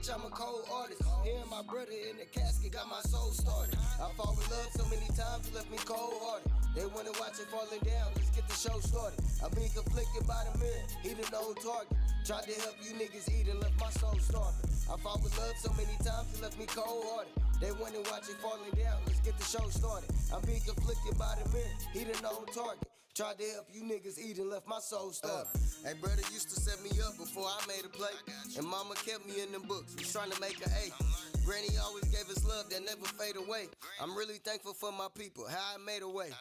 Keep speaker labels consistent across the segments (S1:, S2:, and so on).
S1: bitch, I'm a cold artist. Hearing my brother in the casket got my soul started. I fall in love so many times, it left me cold hearted. They wanna watch it falling down, let's get the show started. I'm being conflicted by the mirror, he the no target. Tried to help you niggas eat and left my soul starving. I fought with love so many times, it left me cold hearted. They wanna watch it falling down, let's get the show started. I'm being conflicted by the mirror, he the no target. Tried to help you niggas eat and left my soul starving. Hey, brother used to set me up before I made a play. And mama kept me in them books, was trying to make an A. Granny always gave us love that never fade away. I'm really thankful for my people, how I made a way.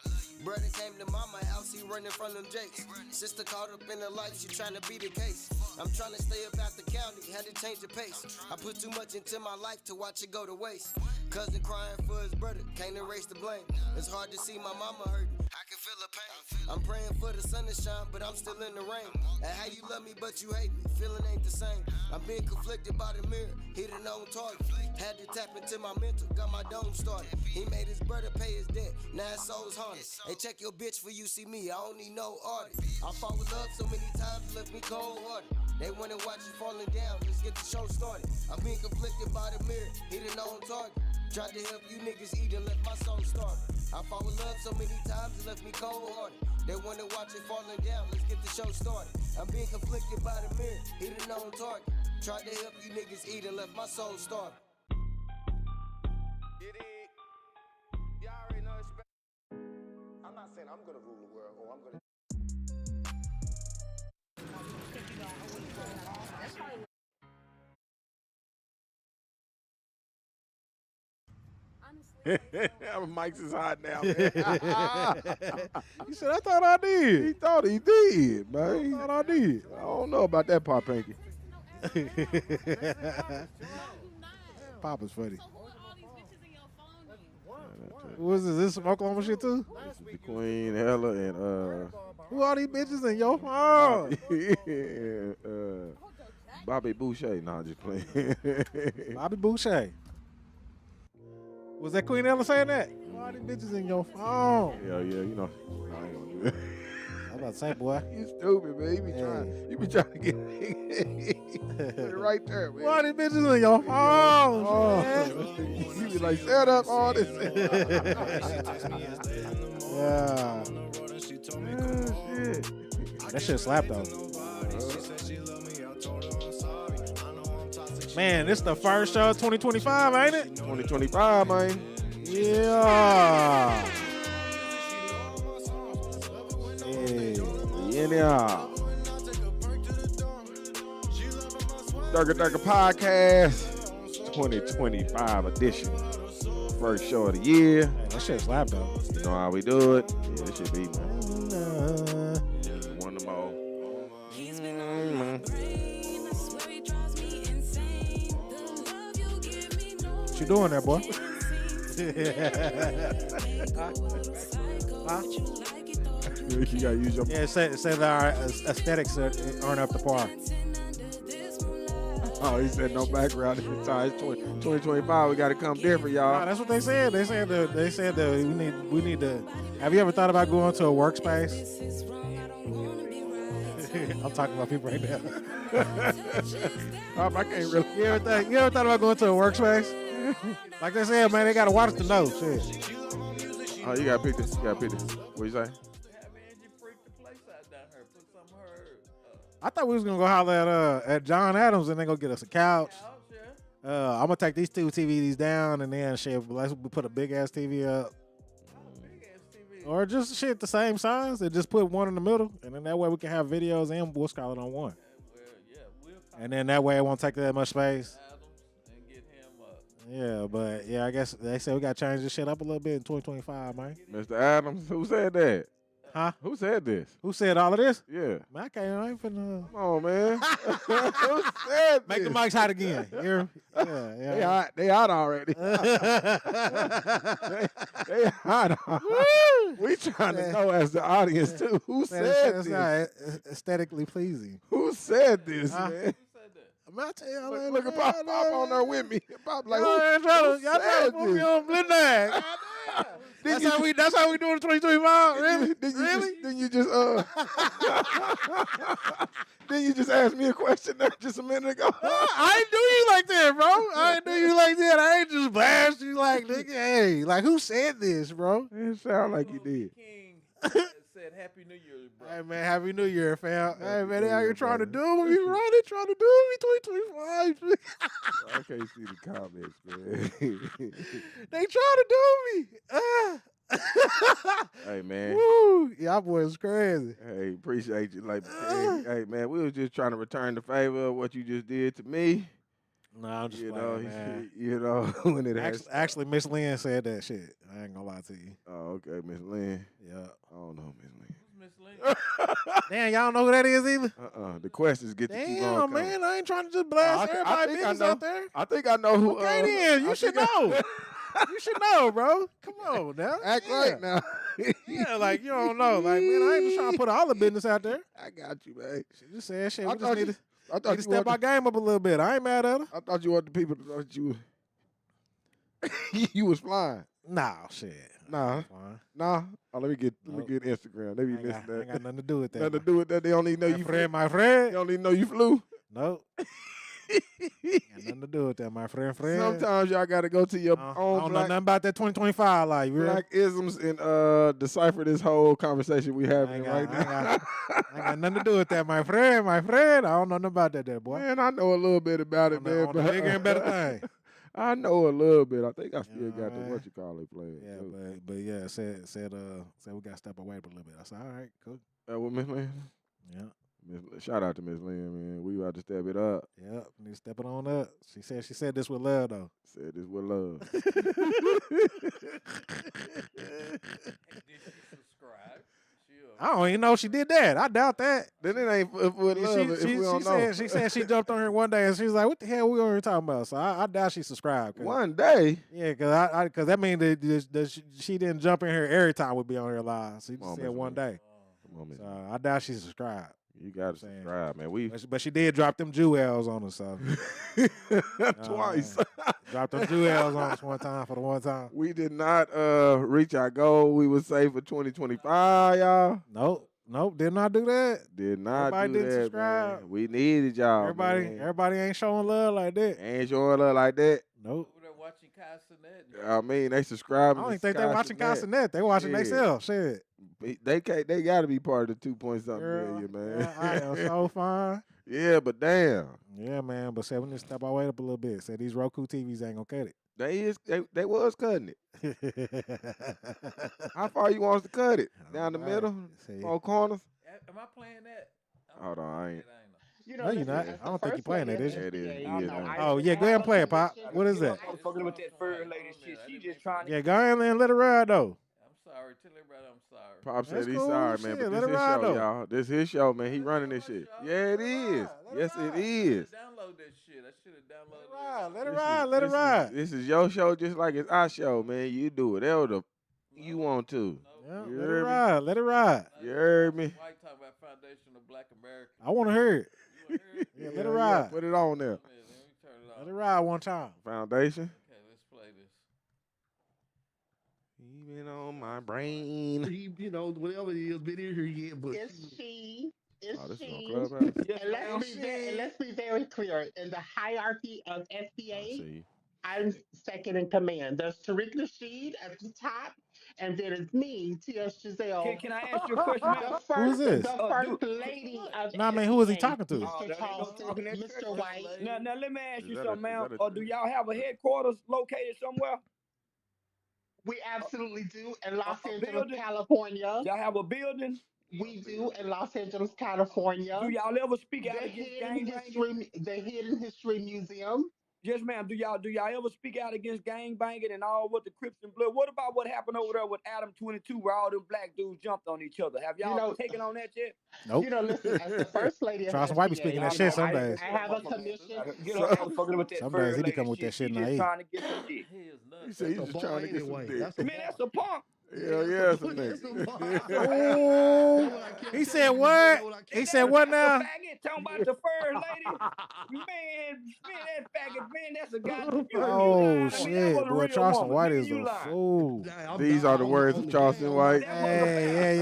S1: Brother came to mama house, he running from them jakes. Sister caught up in her life, she trying to be the case. I'm trying to stay up out the county, had to change the pace. I put too much into my life to watch it go to waste. Cousin crying for his brother, can't erase the blame. It's hard to see my mama hurting, I can feel the pain. I'm praying for the sun to shine, but I'm still in the rain. And how you love me, but you hate me, feeling ain't the same. I'm being conflicted by the mirror, he the known target. Had to tap into my mental, got my dome started. He made his brother pay his debt, now his soul's haunted. Hey, check your bitch for you see me, I don't need no artist. I fought with love so many times, it left me cold hearted. They wanna watch it falling down, let's get the show started. I'm being conflicted by the mirror, he the known target. Tried to help you niggas eat and left my soul starving. I fought with love so many times, it left me cold hearted. They wanna watch it falling down, let's get the show started. I'm being conflicted by the mirror, he the known target. Tried to help you niggas eat and left my soul starving.
S2: Y'all already know it's. I'm not saying I'm gonna rule the world or I'm gonna.
S3: Our mics is hot now, man.
S4: He said, I thought I did.
S3: He thought he did, man.
S4: I thought I did.
S3: I don't know about that, Pop Pinky.
S4: Pop is funny. Who is this? This some Oklahoma shit too?
S3: The Queen, Ella, and
S4: Who are these bitches in your phone?
S3: Bobby Boucher. Nah, just playing.
S4: Bobby Boucher. Was that Queen Ella saying that? Who are these bitches in your phone?
S3: Yeah, you know. I ain't gonna do it.
S4: I was about to say, boy.
S3: You stupid, man. You be trying to get put it right there, man.
S4: Who are these bitches in your phone?
S3: You be like, set up all this.
S4: Yeah.
S3: Shit.
S4: That shit slapped though. Man, this the first show of 2025, ain't it?
S3: 2025, man.
S4: Yeah.
S3: Yeah. Durka Durka Podcast, 2025 edition. First show of the year.
S4: Man, that shit slapped though.
S3: You know how we do it. Yeah, this shit be, man. One of them all.
S4: What you doing there, boy? Huh?
S3: You gotta use your.
S4: Yeah, it says our aesthetics aren't up to par.
S3: Oh, he said no background this time. It's 2025. We gotta come different, y'all.
S4: Nah, that's what they said. They said that we need to. Have you ever thought about going to a workspace? I'm talking about people right now.
S3: I can't really.
S4: You ever thought about going to a workspace? Like they said, man, they gotta watch the nose. Shit.
S3: Oh, you gotta pick this. What you say?
S4: I thought we was gonna go holler at John Adams and then go get us a couch. I'm gonna take these two TVs down and then shit. Let's put a big ass TV up, or just shit the same size and just put one in the middle, and then that way we can have videos and what's called on one. And then that way it won't take that much space. Yeah, but yeah, I guess they said we gotta change this shit up a little bit in 2025, man.
S3: Mr. Adams, who said that?
S4: Huh?
S3: Who said this?
S4: Who said all of this?
S3: Yeah.
S4: Man, I ain't finna.
S3: Come on, man. Who said
S4: Make
S3: this?
S4: the mics hot again. Yeah.
S3: They hot. They hot already. they hot already. We trying to know as the audience too. Who said
S4: That's
S3: this?
S4: not aesthetically pleasing.
S3: Who said this, man?
S4: Man, I tell y'all,
S3: Look at Pop on there with me. Pop like,
S4: y'all
S3: who
S4: trying to
S3: said
S4: put me
S3: this?
S4: on blend. That's how we doing in 2025. Really?
S3: Then you just then you just asked me a question there just a minute ago.
S4: I didn't do you like that, like, who said this, bro?
S3: It sound like you did.
S5: King said Happy New Year, bro.
S4: Hey, man, Happy New Year, fam. Hey,
S3: Happy
S4: man,
S3: New
S4: they out here
S3: Year,
S4: trying to
S3: brother.
S4: do me, bro. They trying to do me 2025.
S3: I can't see the comments, man.
S4: They trying to do me.
S3: Hey, man.
S4: Woo. Y'all boys crazy.
S3: Hey, appreciate you. Like, hey, man, we was just trying to return the favor of what you just did to me.
S4: No, I'm just
S3: You
S4: playing,
S3: know,
S4: man.
S3: you know when it has.
S4: Actually, Miss Lynn said that shit. I ain't gonna lie to you.
S3: Oh, okay, Miss Lynn.
S4: Yeah.
S3: I don't know, Miss Lynn.
S5: Miss Lynn.
S4: Damn, y'all don't know who that is either?
S3: The questions get to keep on
S4: Damn,
S3: coming.
S4: man, I ain't trying to just blast
S3: I
S4: everybody
S3: think I
S4: business
S3: know.
S4: out there.
S3: I think I know who.
S4: Okay, then. You
S3: I
S4: should
S3: think I-
S4: know. You should know, bro. Come on now.
S3: Act
S4: Yeah.
S3: right now.
S4: Yeah, like, you don't know. Like, man, I ain't just trying to put all the business out there.
S3: I got you, man.
S4: She just said shit.
S3: I
S4: We just
S3: thought
S4: need
S3: you-
S4: to,
S3: I thought
S4: need to
S3: you
S4: step our
S3: wanted.
S4: game up a little bit. I ain't mad at her.
S3: I thought you wanted the people to know that you. You was flying.
S4: Nah, shit.
S3: Nah,
S4: Fine.
S3: nah. Oh, let me get
S4: Nope.
S3: Instagram. They be
S4: Ain't
S3: missing
S4: got,
S3: that.
S4: ain't got nothing to do with that.
S3: Nothing to do with that. They only know
S4: my
S3: you.
S4: friend, my
S3: They
S4: friend.
S3: only know you flew.
S4: Nope. Got nothing to do with that, my friend.
S3: Sometimes y'all got to go to your
S4: I
S3: own
S4: don't know
S3: black,
S4: nothing about that 2025 life. You real?
S3: black isms and decipher this whole conversation we having right now.
S4: I ain't got nothing to do with that, my friend. My friend. I don't know nothing about that, there, boy.
S3: Man, I know a little bit about it,
S4: On the-
S3: man.
S4: on the bigger and better thing.
S3: I know a little bit. I think I still
S4: Yeah,
S3: got the
S4: man.
S3: what you call it playing.
S4: Yeah,
S3: too.
S4: but yeah, said we got to step away a little bit. I said, all right, cool.
S3: What Miss Lynn?
S4: Yeah,
S3: Shout out to Miss Lynn, man. We about to step it up.
S4: yeah, need to step it on up. She said this with love though.
S3: Said this with love.
S5: Did she subscribe?
S4: I don't even know if she did that. I doubt that.
S3: Then it ain't with love if we don't know.
S4: she said she jumped on here one day and she was like, "What the hell we on here talking about?" So I doubt she subscribed.
S3: One day.
S4: Yeah, cause that means that she didn't jump in here every time we be on here live. She
S3: Come on,
S4: just said
S3: Miss
S4: one
S3: Lynn.
S4: day.
S3: Come on, Miss
S4: So
S3: Lynn.
S4: I doubt she subscribed.
S3: You got to
S4: saying.
S3: subscribe, man.
S4: But she did drop them jewels on us. So
S3: Twice.
S4: dropped them jewels on us one time for the one time.
S3: We did not reach our goal. We would say for 2025, y'all.
S4: Nope, did not do that.
S3: Did not
S4: Everybody
S3: do
S4: didn't
S3: that,
S4: subscribe.
S3: man. We needed y'all, man.
S4: Everybody ain't showing love like that.
S3: Ain't showing love like that.
S4: Nope.
S5: Over there watching Castanet.
S3: I mean, they
S4: I
S3: subscribe.
S4: don't even think they watching Castanet. They watching
S3: Shit.
S4: themselves. Shit.
S3: They got to be part of the 2 point something
S4: Girl,
S3: million, man.
S4: yeah, I am so fine.
S3: Yeah, but damn,
S4: Yeah, man. But said we need to step our weight up a little bit. Said these Roku TVs ain't gonna cut
S3: they was cutting it.
S4: it.
S3: How far you want us to cut it? Down the
S4: All right.
S3: middle,
S4: See.
S3: 4 corners.
S5: Am I playing that?
S3: Hold on, I ain't.
S6: You
S4: No, you're not.
S6: listen,
S4: I don't think you're playing that, is you?
S3: Yeah, it is.
S6: I
S3: Yeah,
S6: know.
S3: it is.
S4: Oh, yeah, go ahead and play it, Pop. What is that?
S6: I'm fucking with that fur lady shit. She just trying to.
S4: Yeah, go ahead and let it ride though.
S5: I'm sorry. Tell everybody I'm sorry.
S3: Pop said
S4: That's
S3: he's
S4: cool.
S3: sorry,
S4: Shit,
S3: man, but
S4: let
S3: this
S4: it
S3: his
S4: ride,
S3: show,
S4: though.
S3: y'all. This his show, man. He
S5: This
S3: running
S5: my
S3: this shit.
S5: show.
S3: Yeah, it
S5: Let it
S3: is.
S5: ride.
S3: Yes,
S5: Let
S3: it
S5: it
S3: is.
S5: Download that shit. I should have downloaded
S4: Let it
S3: This
S4: ride.
S3: is-
S4: Let it
S3: this is-
S4: ride.
S3: This is your show, just like it's our show, man. You do whatever the you want to.
S4: Yeah,
S3: You
S4: let it
S3: heard me?
S4: ride. Let it ride.
S3: You heard me?
S5: White talking about Foundation of Black America.
S4: I want to hear it.
S5: You wanna hear it?
S4: Yeah, let it ride.
S3: Put it on there.
S5: Let me turn it
S4: Let
S5: on.
S4: it ride one time.
S3: Foundation.
S5: Okay, let's play this.
S3: Even on my brain.
S7: He, whatever it is, been in here yet, but
S6: It's she. It's
S3: Oh, this is on
S6: she.
S3: Clubhouse.
S6: And let's be very clear. In the hierarchy of
S3: I
S6: FBA,
S3: see.
S6: I'm second in command. There's Tariq Nasheed at the top, and then it's me, Tia Giselle.
S8: Can I ask you a question, man?
S6: The
S4: Who is
S6: first,
S4: this?
S6: the first lady of
S4: Nah, I mean, who is he
S6: FBA,
S4: talking to?
S6: Mr.
S8: Oh, that ain't no
S6: Charleston,
S8: talking that
S6: Mr.
S8: trash.
S6: White.
S8: Now let me ask
S3: Is
S8: you
S3: that
S8: something,
S3: a- is
S8: man.
S3: that a-
S8: Or do y'all have a headquarters located somewhere?
S6: We absolutely do in Los
S8: a
S6: Angeles,
S8: building?
S6: California.
S8: Y'all have a building?
S6: We do in Los Angeles, California.
S8: Do y'all ever speak
S6: The
S8: out against
S6: Hidden
S8: gang banging?
S6: History, the Hidden History Museum.
S8: Yes, ma'am. Do y'all ever speak out against gang banging and all with the Crips and Blood? What about what happened over there with Adam 22, where all them black dudes jumped on each other? Have y'all taken on that yet?
S4: Nope.
S6: Listen, as the first lady of
S4: Charleston White be
S6: FBA,
S4: speaking that
S6: you
S4: shit
S6: know,
S4: some days.
S6: I have a commission.
S8: Get her motherfucking with that
S4: Some
S8: fur
S4: days he be
S8: lady
S4: coming with that shit
S8: She
S4: naive.
S8: just trying to get some dick.
S5: He is nuts.
S3: He said he's
S7: That's a
S3: just trying to
S7: bar
S3: get some
S7: anyway.
S3: dick.
S7: That's a
S8: Man, that's a punk.
S3: Hell yeah, it's a
S7: That's
S3: nigga.
S7: a bar.
S4: Oh, he said what? He said what now?
S8: That's a faggot talking about the fur lady. Man, that faggot, man, that's a guy.
S4: Oh
S8: That
S4: shit,
S8: was a
S4: boy,
S8: real
S4: Charleston
S8: woman.
S4: White
S8: Nigga,
S4: is
S8: you
S4: a
S8: lying.
S4: fool.
S3: These are the words of Charleston White.
S4: Hey,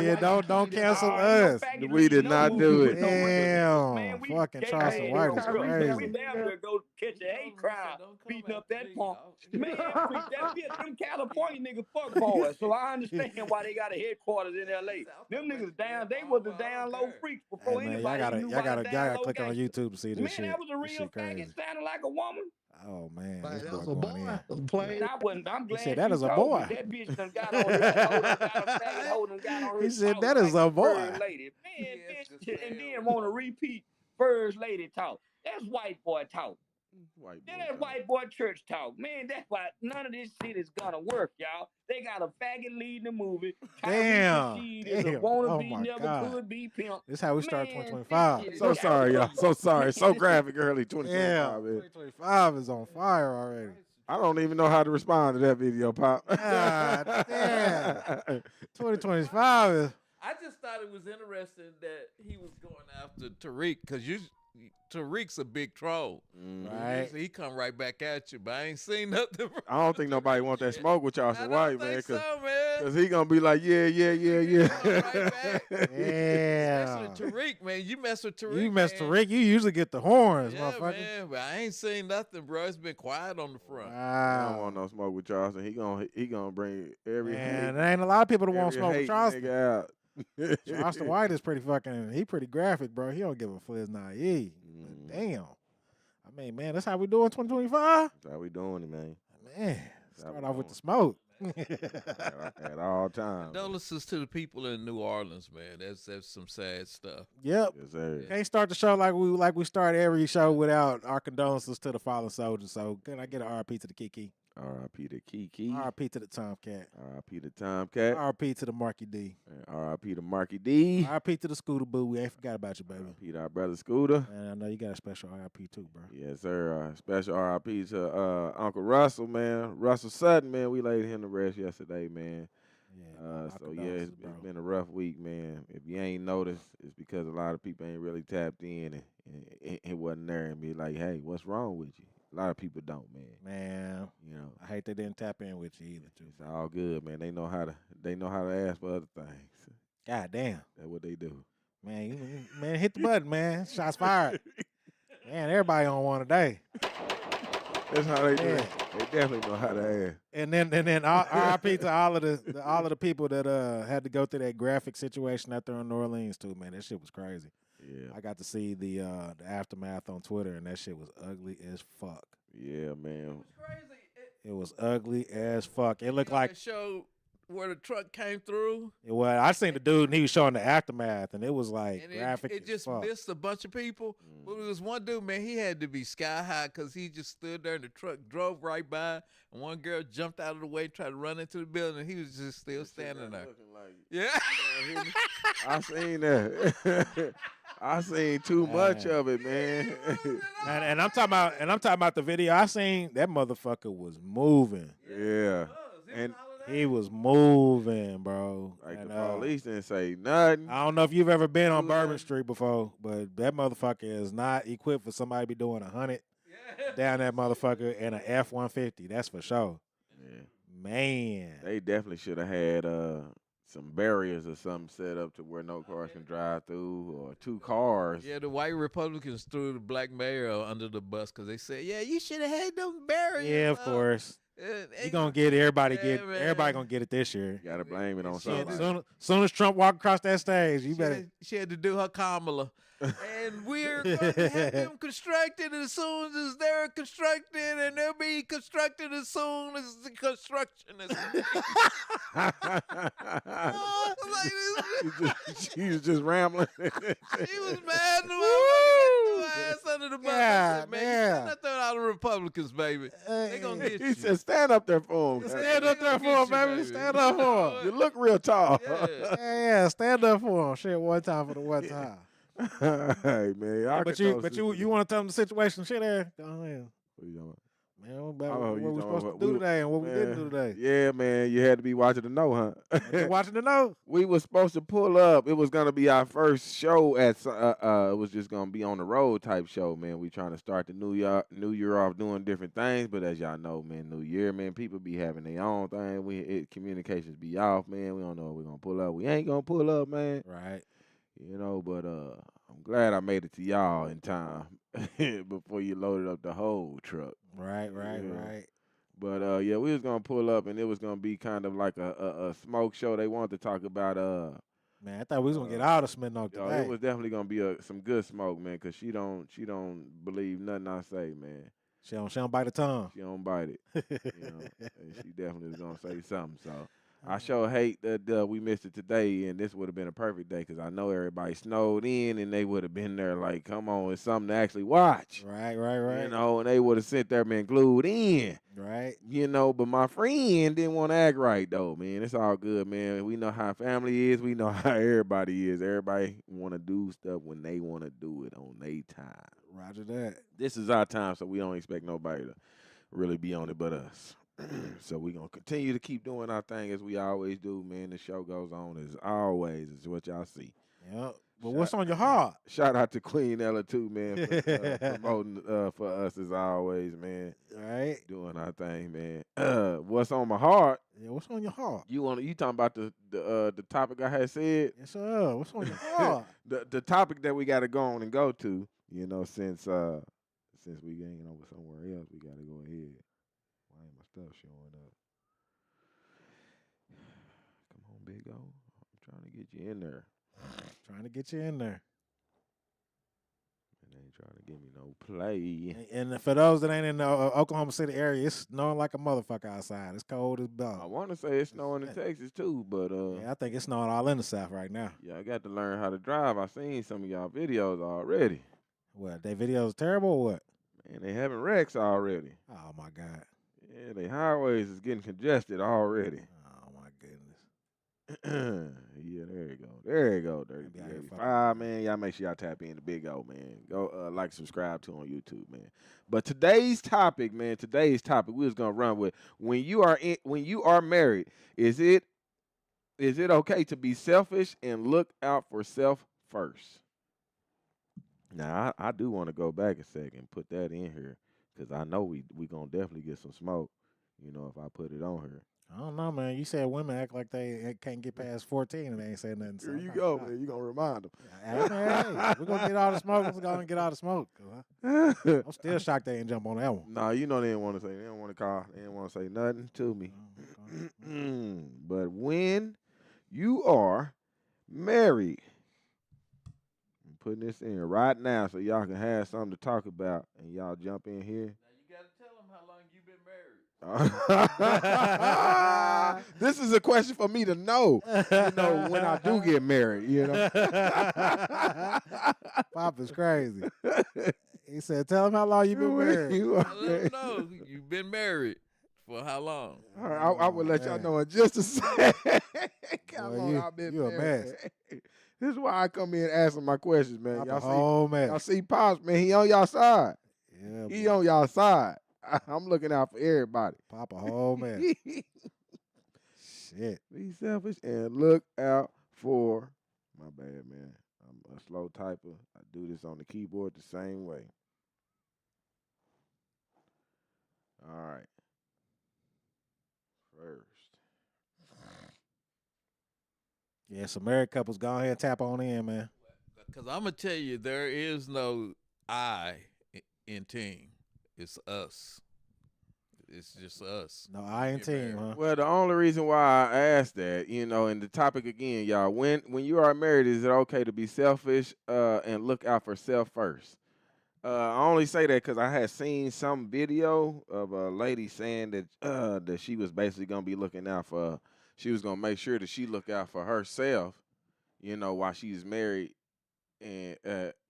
S4: yeah. Don't cancel
S8: Oh,
S4: us.
S3: We did not do it.
S4: Damn,
S8: Man, we
S4: fucking
S8: gay
S4: Charleston
S8: bad
S4: White
S8: on
S4: is
S8: Crips.
S4: crazy.
S8: We damn near go catch a hate
S5: He
S8: crowd
S5: don't come
S8: beating up
S5: after
S8: that
S5: me,
S8: punk.
S5: dog.
S8: Man, freak, that bitch, them California niggas fuck boys. So I understand why they got a headquarters in L.A. Them niggas down, they was the down low freaks
S4: Hey
S8: before
S4: man,
S8: anybody even knew about the down
S4: y'all
S8: low
S4: click on
S8: gangster.
S4: YouTube to see this
S8: Man,
S4: shit.
S8: that was a
S4: This
S8: real
S4: shit crazy.
S8: faggot sounding like a woman.
S4: Oh man,
S7: Man,
S4: this
S7: that
S4: boy
S7: was a
S4: going
S7: boy.
S4: in.
S7: Playing.
S8: I'm
S4: He
S8: glad
S4: said that
S8: you
S4: is a
S8: told me.
S4: boy.
S8: That bitch done got on his got a faggot holding got on
S4: He
S8: his
S4: said
S8: talk
S4: that is
S8: like
S4: a boy.
S8: First lady. Man,
S5: Yes,
S8: bitch, and then
S5: Gustavo.
S8: want to repeat first lady talk. That's white boy talk.
S3: White boy
S8: Then that
S3: talk.
S8: white boy church talk. Man, that's why none of this shit is gonna work, y'all. They got a faggot leading the movie.
S4: Damn.
S8: Rashid is a
S4: Damn.
S8: wannabe,
S4: Oh, my
S8: never
S4: God.
S8: could be pimp.
S4: This is how we start
S8: Man,
S4: 2025.
S8: this shit is
S3: So sorry, y'all. So sorry. So
S8: Man,
S3: graphic early
S4: Yeah,
S3: 2025, man.
S4: 2025 is on fire already.
S3: I don't even know how to respond to that video, Pop.
S4: God damn. 2025 is.
S5: I just thought it was interesting that he was going after Tariq because Tariq's a big troll.
S4: Right.
S5: He come right back at you, but I ain't seen nothing.
S3: I don't think nobody want that smoke with
S5: I
S3: Charleston
S5: don't
S3: White,
S5: think
S3: man,
S5: so, man.
S3: because he gonna be like, yeah.
S5: Come right back.
S4: Yeah.
S5: Especially Tariq, man. You mess with Tariq,
S4: You mess
S5: man.
S4: Tariq, you usually get the horns,
S5: Yeah,
S4: motherfucker.
S5: man, but I ain't seen nothing, bro. It's been quiet on the front.
S3: I don't want
S4: Wow.
S3: no smoke with Charleston. He gonna bring every
S4: Man,
S3: hate,
S4: there ain't a lot of people that want
S3: every
S4: smoke with
S3: hating
S4: Charleston.
S3: nigga out.
S4: Charleston White is pretty fucking, he pretty graphic, bro. He don't give a fliz naive. But damn. I mean, man, that's how we doing 2025?
S3: That's how we doing it, man.
S4: Man,
S3: That's how
S4: start
S3: we
S4: off with
S3: doing.
S4: the smoke.
S3: At all times.
S5: Condolences to the people in New Orleans, man. That's some sad stuff.
S4: Yep.
S3: Yes, sir.
S4: Can't start the show like we start every show without our condolences to the fallen soldiers. So can I get an RP to the Kiki?
S3: R.I.P. to Kiki.
S4: RP to the Tomcat.
S3: R.I.P. to Tomcat.
S4: RP to the Marky D.
S3: And R.I.P. to Marky D.
S4: RP to the Scooter Boo. We ain't forgot about you, baby.
S3: R.I.P. to our brother Scooter.
S4: And I know you got a special RP too, bro.
S3: Yes, sir. Special R.I.P. to Uncle Russell, man. Russell Sutton, man. We laid him to rest yesterday, man.
S4: Yeah. my
S3: So, yeah,
S4: condolences,
S3: it's been a rough week, man. If you ain't noticed, it's because a lot of people ain't really tapped in and it wasn't there and be like, hey, what's wrong with you? A lot of people don't, man.
S4: Man,
S3: You know,
S4: I hate they didn't tap in with you either, too.
S3: it's all good, man. They know how to ask for other things.
S4: God damn.
S3: That's what they do.
S4: Man, hit the button, man. Shots fired. Man, everybody on one today.
S3: That's how they do
S4: Yeah.
S3: it. They definitely know how to ask.
S4: And then RIP to all of the people that had to go through that graphic situation out there in New Orleans too, man. That shit was crazy.
S3: Yeah.
S4: I got to see the aftermath on Twitter, and that shit was ugly as fuck.
S3: Yeah, man.
S5: Crazy.
S4: It was ugly as fuck. It looked like
S5: show where the truck came through.
S4: it was. I seen the dude, and he was showing the aftermath, and it was like
S5: And
S4: graphic
S5: it
S4: as
S5: just
S4: fuck.
S5: missed a bunch of people. But it was one dude, man, he had to be sky high because he just stood there and the truck drove right by. And one girl jumped out of the way, tried to run into the building, and he was just still standing there. Yeah.
S3: I seen that. I seen too much of it, man.
S4: And I'm talking about the video I seen. That motherfucker was moving.
S3: Yeah. And
S4: He was moving, bro.
S3: like
S4: And,
S3: the police didn't say nothing.
S4: I don't know if you've ever been on Bourbon Street before, but that motherfucker is not equipped for somebody to be doing 100 down that motherfucker in an F-150. That's for sure.
S3: Yeah.
S4: Man.
S3: They definitely should have had some barriers or something set up to where no cars can drive through, or two cars.
S5: Yeah, the white Republicans threw the black mayor under the bus because they said, yeah, you should have had them barriers.
S4: Yeah, of course.
S5: You
S4: You gonna get everybody
S5: man.
S4: everybody gonna get it this year.
S3: You gotta blame it on
S5: Shit,
S3: somebody.
S4: Soon as Trump walk across that stage, you better.
S5: She had to do her Kamala. And we're going to have them constructed as soon as they're constructed, and they'll be constructed as soon as the construction is
S3: She was just rambling.
S5: She was mad. Threw her ass under the bus. I said, man, you
S4: Yeah.
S5: stand up there with all the Republicans, baby. They going to get
S3: He
S5: you.
S3: said, "Stand up there for him.
S4: Stand up there for him, baby. Stand up for him.
S3: You look real tall."
S5: Yeah.
S4: Yeah, stand up for him. Shit, one time for the one time.
S3: Hey man,
S4: Yeah, but you want to tell them the situation? Shit, there. Go ahead.
S3: What you talking about?
S4: Man,
S3: Oh,
S4: what
S3: you
S4: we
S3: talking
S4: supposed
S3: about
S4: to do
S3: we-
S4: today and what we didn't
S3: Man,
S4: do today?
S3: Yeah, man, you had to be watching to know, huh?
S4: You watching the know?
S3: We was supposed to pull up. It was gonna be our first show at. It was just gonna be on the road type show, man. We trying to start the New Year off doing different things, but as y'all know, man, New Year, man, people be having their own thing. Communications be off, man. We don't know if we're gonna pull up. We ain't gonna pull up, man.
S4: Right.
S3: You know, but I'm glad I made it to y'all in time before you loaded up the whole truck.
S4: Right.
S3: Yeah. But yeah, we was gonna pull up and it was gonna be kind of like a smoke show. They wanted to talk about
S4: Man, I thought we was gonna get all the Smith
S3: yo,
S4: today.
S3: it was definitely gonna be some good smoke, man, cause she don't believe nothing I say, man.
S4: She don't bite the tongue.
S3: She don't bite it. And she definitely was gonna say something. So I sure hate that we missed it today, and this would have been a perfect day because I know everybody snowed in, and they would have been there like, come on, it's something to actually watch.
S4: Right.
S3: And they would have sat there, man, glued in.
S4: Right.
S3: But my friend didn't want to act right, though, man. It's all good, man. We know how family is. We know how everybody is. Everybody want to do stuff when they want to do it on their time.
S4: Roger that.
S3: This is our time, so we don't expect nobody to really be on it but us. So we're going to continue to keep doing our thing as we always do, man. The show goes on as always. It's what y'all see.
S4: Yep. But what's on your heart?
S3: Shout out to Queen Ella, too, man, for promoting for us as always, man.
S4: Right.
S3: Doing our thing, man. What's on my heart?
S4: Yeah, what's on your heart?
S3: You talking about the topic I had said?
S4: Yes, sir. What's on your heart?
S3: The topic that we got to go on and go to, since we hanging over somewhere else, we got to go ahead. Why ain't my stuff showing up? Come on, big O. I'm trying to get you in there.
S4: Trying to get you in there.
S3: And they ain't trying to give me no play.
S4: And for those that ain't in the Oklahoma City area, it's snowing like a motherfucker outside. It's cold as
S3: I
S4: bum.
S3: want to say it's snowing in Texas too, but
S4: Yeah, I think it's snowing all in the South right now.
S3: yeah, I got to learn how to drive. I seen some of y'all videos already.
S4: What, they videos terrible or what?
S3: Man, they having wrecks already.
S4: Oh, my God.
S3: Yeah, they highways is getting congested already.
S4: Oh, my goodness.
S3: Yeah, there you go, Dirty
S4: Maybe I ain't
S3: 85, man. Y'all make sure y'all tap in the Big O, man. Go like, subscribe to on YouTube, man. But today's topic, we was gonna run with when you are married, is it okay to be selfish and look out for self first? Now I do want to go back a second and put that in here because I know we gonna definitely get some smoke, if I put it on here.
S4: I don't know, man. You said women act like they can't get past 14 and they ain't saying nothing.
S3: Here you go, man. You gonna remind them.
S4: Hey, we're going to get all the smoke. We're going to get all the smoke. I'm still shocked they ain't jump on that one.
S3: Nah, they didn't want to say. They don't want to call. They didn't want to say nothing to me. But when you are married, I'm putting this in right now so y'all can have something to talk about and y'all jump in here.
S5: Now you got to tell them how long you've been married.
S3: This is a question for me to know, when I do get married,
S4: Pop is crazy. He said, tell him how long you been married.
S5: Let them know you've been married for how long.
S3: All right, I will let y'all know in just a second how
S4: Boy,
S3: long I've been
S4: you a
S3: married.
S4: mess.
S3: This is why I come in asking my questions, man. Y'all see Pops, man, he on y'all side.
S4: Yeah,
S3: He on y'all side. I'm looking out for everybody.
S4: Pop a whole mess. Shit.
S3: Be selfish and look out for. My bad, man. I'm a slow typer. I do this on the keyboard the same way. All right. First.
S4: Yeah, some married couples, go ahead and tap on in, man.
S5: Because I'm going to tell you, there is no I in team. It's us. It's just us.
S4: No, I and team, huh?
S3: Well, the only reason why I asked that, and the topic again, y'all, when you are married, is it okay to be selfish and look out for self first? I only say that because I had seen some video of a lady saying that that she was basically gonna be looking out for. She was gonna make sure that she look out for herself, while she's married, and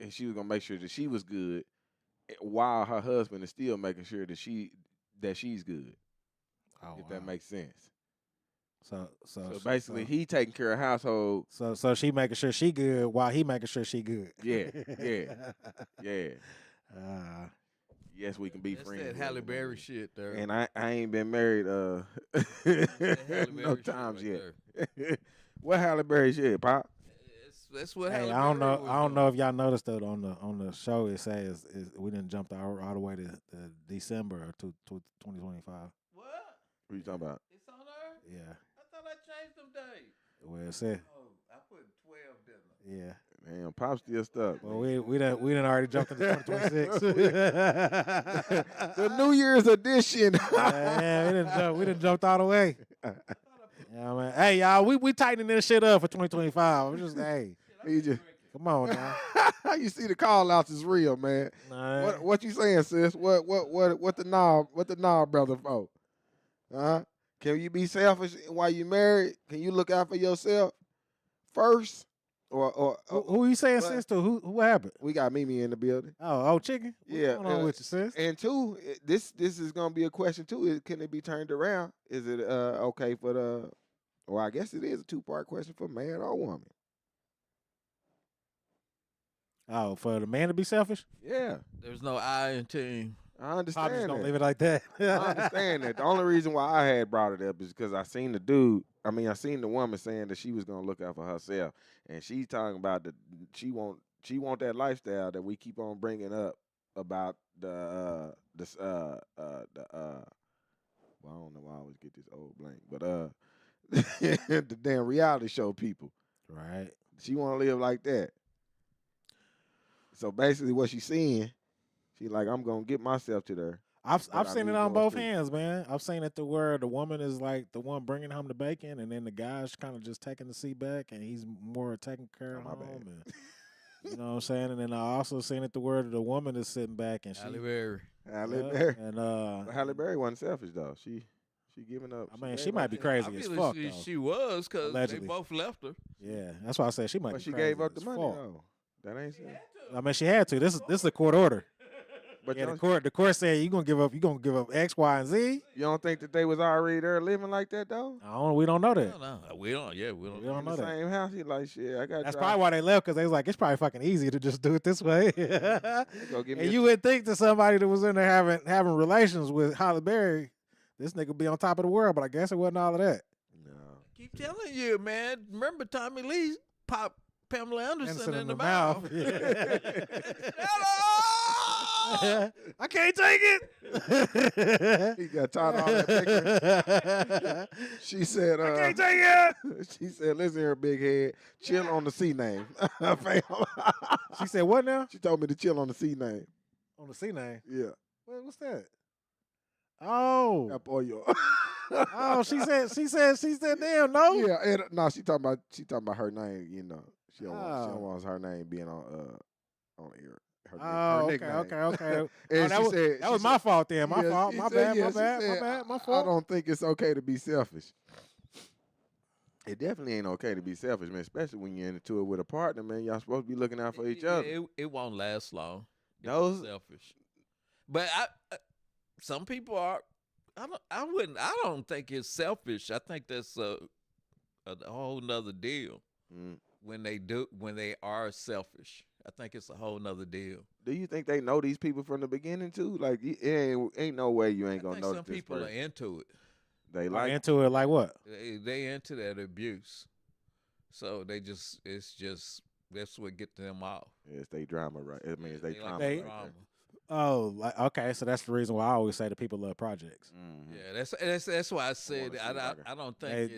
S3: she was gonna make sure that she was good, while her husband is still making sure that she's good.
S4: Oh,
S3: if that makes sense.
S4: So
S3: basically, he taking care of household.
S4: So she making sure she good while he making sure she good.
S3: Yeah. Yes, we can be
S5: That's
S3: friends.
S5: that Halle Berry shit there.
S3: And I ain't been married no times
S5: right
S3: yet. What Halle Berry shit, Pop?
S5: That's what.
S4: Hey,
S5: Halle
S4: I don't
S5: Berry
S4: know.
S5: was
S4: I don't
S5: doing.
S4: know if y'all noticed that on the show. It says we didn't jump all the way to December of 2025.
S5: What?
S3: What you talking about?
S5: It's on there.
S4: Yeah.
S5: I thought I changed them days.
S4: Well, it said.
S5: Oh, I put 12, didn't I?
S4: Yeah.
S3: Man, Pop's still stuck.
S4: Well, we done already jumped into 2026.
S3: The New Year's edition.
S4: Yeah, we done jumped all the way. Yeah, man. Hey, y'all, we tightening this shit up for 2025. I'm just, hey,
S3: He just,
S4: come on now.
S3: you see the call outs is real, man.
S4: Nah,
S3: What you saying, sis? What the knob brother for? Huh? Can you be selfish while you married? Can you look out for yourself first? Or
S4: who you saying
S3: but-
S4: sis to? Who happened?
S3: we got Mimi in the building.
S4: Oh, chicken. What's
S3: Yeah,
S4: going on with you, sis?
S3: And two, this is gonna be a question too. Can it be turned around? Is it okay for the? Well, I guess it is a 2-part question for man or woman.
S4: Oh, for the man to be selfish?
S3: Yeah,
S5: There's no I in team.
S3: I
S4: Probably just
S3: understand
S4: gonna
S3: that.
S4: leave it like that.
S3: I understand that. The only reason why I had brought it up is because I seen the dude. I mean, I seen the woman saying that she was gonna look out for herself, and she's talking about she want that lifestyle that we keep on bringing up about well, I don't know why I always get this old blank, but the damn reality show people.
S4: Right.
S3: She want to live like that. So basically, what she's seeing, she like, I'm gonna get myself to there.
S4: I've
S3: But I
S4: seen
S3: need
S4: it on
S3: yours
S4: both
S3: too.
S4: hands, man. I've seen it to where the woman is like the one bringing home the bacon, and then the guy's kind of just taking the seat back, and he's more taking care of
S3: Oh, my bad.
S4: home. And, you know what I'm saying? And then I also seen it to where the woman is sitting back and she.
S5: Halle Berry.
S3: Halle
S4: Yeah,
S3: Berry.
S4: and
S3: But Halle Berry wasn't selfish though. She giving up.
S4: I mean, she
S3: gave
S4: might
S3: up
S4: be
S3: the-
S4: crazy
S5: I
S4: as
S5: feel
S4: fuck.
S5: she,
S4: though.
S5: she was because they
S4: Allegedly.
S5: both left her.
S4: Yeah, that's why I said she might
S3: But
S4: be
S3: she
S4: crazy
S3: gave up the
S4: as
S3: money
S4: fuck.
S3: though. That ain't sense.
S4: I mean, she had to. This is a court order.
S3: But
S4: Yeah,
S3: you
S4: the court said you gonna give up X, Y, and Z.
S3: don't think that they was already there living like that though?
S4: We don't know that.
S5: No, we don't. Yeah, we don't.
S4: We don't
S3: In
S4: know
S3: the
S4: that.
S3: same house, he like shit. I got.
S4: That's probably why they left, because they was like, it's probably fucking easy to just do it this way.
S3: Go give me
S4: And
S3: a
S4: you would think that somebody that was in there having relations with Halle Berry, this nigga be on top of the world, but I guess it wasn't all of that.
S3: No.
S5: Keep telling you, man. Remember Tommy Lee popped Pamela Anderson in the
S4: mouth.
S5: mouth.
S4: Yeah. I can't take it.
S3: He got tired of all that picture. She said,
S4: I can't take it.
S3: she said, listen here, big head, chill on the C name. Fam.
S4: She said, what now?
S3: She told me to chill on the C name.
S4: On the C name.
S3: Yeah.
S4: What's that? Oh.
S3: That boy, yo.
S4: Oh, she said, damn, no.
S3: Yeah, and, no, she talking about her name. You know, she don't
S4: Oh.
S3: want her name being on air. Her
S4: Oh,
S3: nickname.
S4: okay.
S3: And
S4: Oh,
S3: she
S4: that was my fault then. My
S3: yeah,
S4: fault.
S3: she
S4: My
S3: said-
S4: bad.
S3: yeah,
S4: My
S3: she
S4: bad.
S3: said,
S4: My bad. My
S3: I
S4: fault.
S3: don't think it's okay to be selfish. It definitely ain't okay to be selfish, man. Especially when you're into it with a partner, man. Y'all supposed to be looking out for each other.
S5: It won't last long. If
S3: Those-
S5: you're selfish. But some people are. I don't think it's selfish. I think that's a whole nother deal.
S3: Mm.
S5: When they are selfish, I think it's a whole nother deal.
S3: Do you think they know these people from the beginning too? Like, it ain't no way you ain't
S5: I
S3: gonna
S5: think
S3: know
S5: some
S3: this
S5: people are
S3: person.
S5: into it.
S3: They
S4: Like
S3: like
S4: into it, like what?
S5: They into that abuse, so that's what get them off.
S3: it's they drama, right? I mean, it's they
S5: like
S3: trauma.
S4: They-
S3: right
S5: drama.
S4: Oh, like okay. So that's the reason why I always say that people love projects.
S3: there.
S5: Yeah, that's why I said
S3: see
S5: I
S3: if I can-
S5: don't think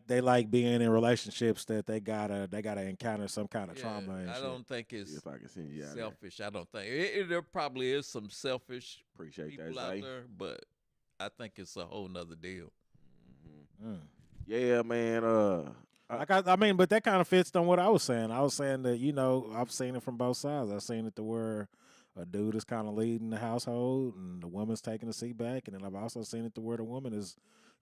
S4: They like being in relationships that they gotta encounter some kind of trauma and
S5: I
S4: shit.
S5: don't think
S3: See
S5: it's
S3: if I can send you out there.
S5: selfish. I don't think there probably is some selfish
S3: Appreciate
S5: people
S3: that,
S5: out
S3: Zay.
S5: there, but I think it's a whole nother deal.
S4: Mm.
S3: Yeah, man.
S4: I mean, but that kind of fits on what I was saying. I was saying that I've seen it from both sides. I've seen it to where a dude is kind of leading the household and the woman's taking the seat back, and then I've also seen it to where the woman is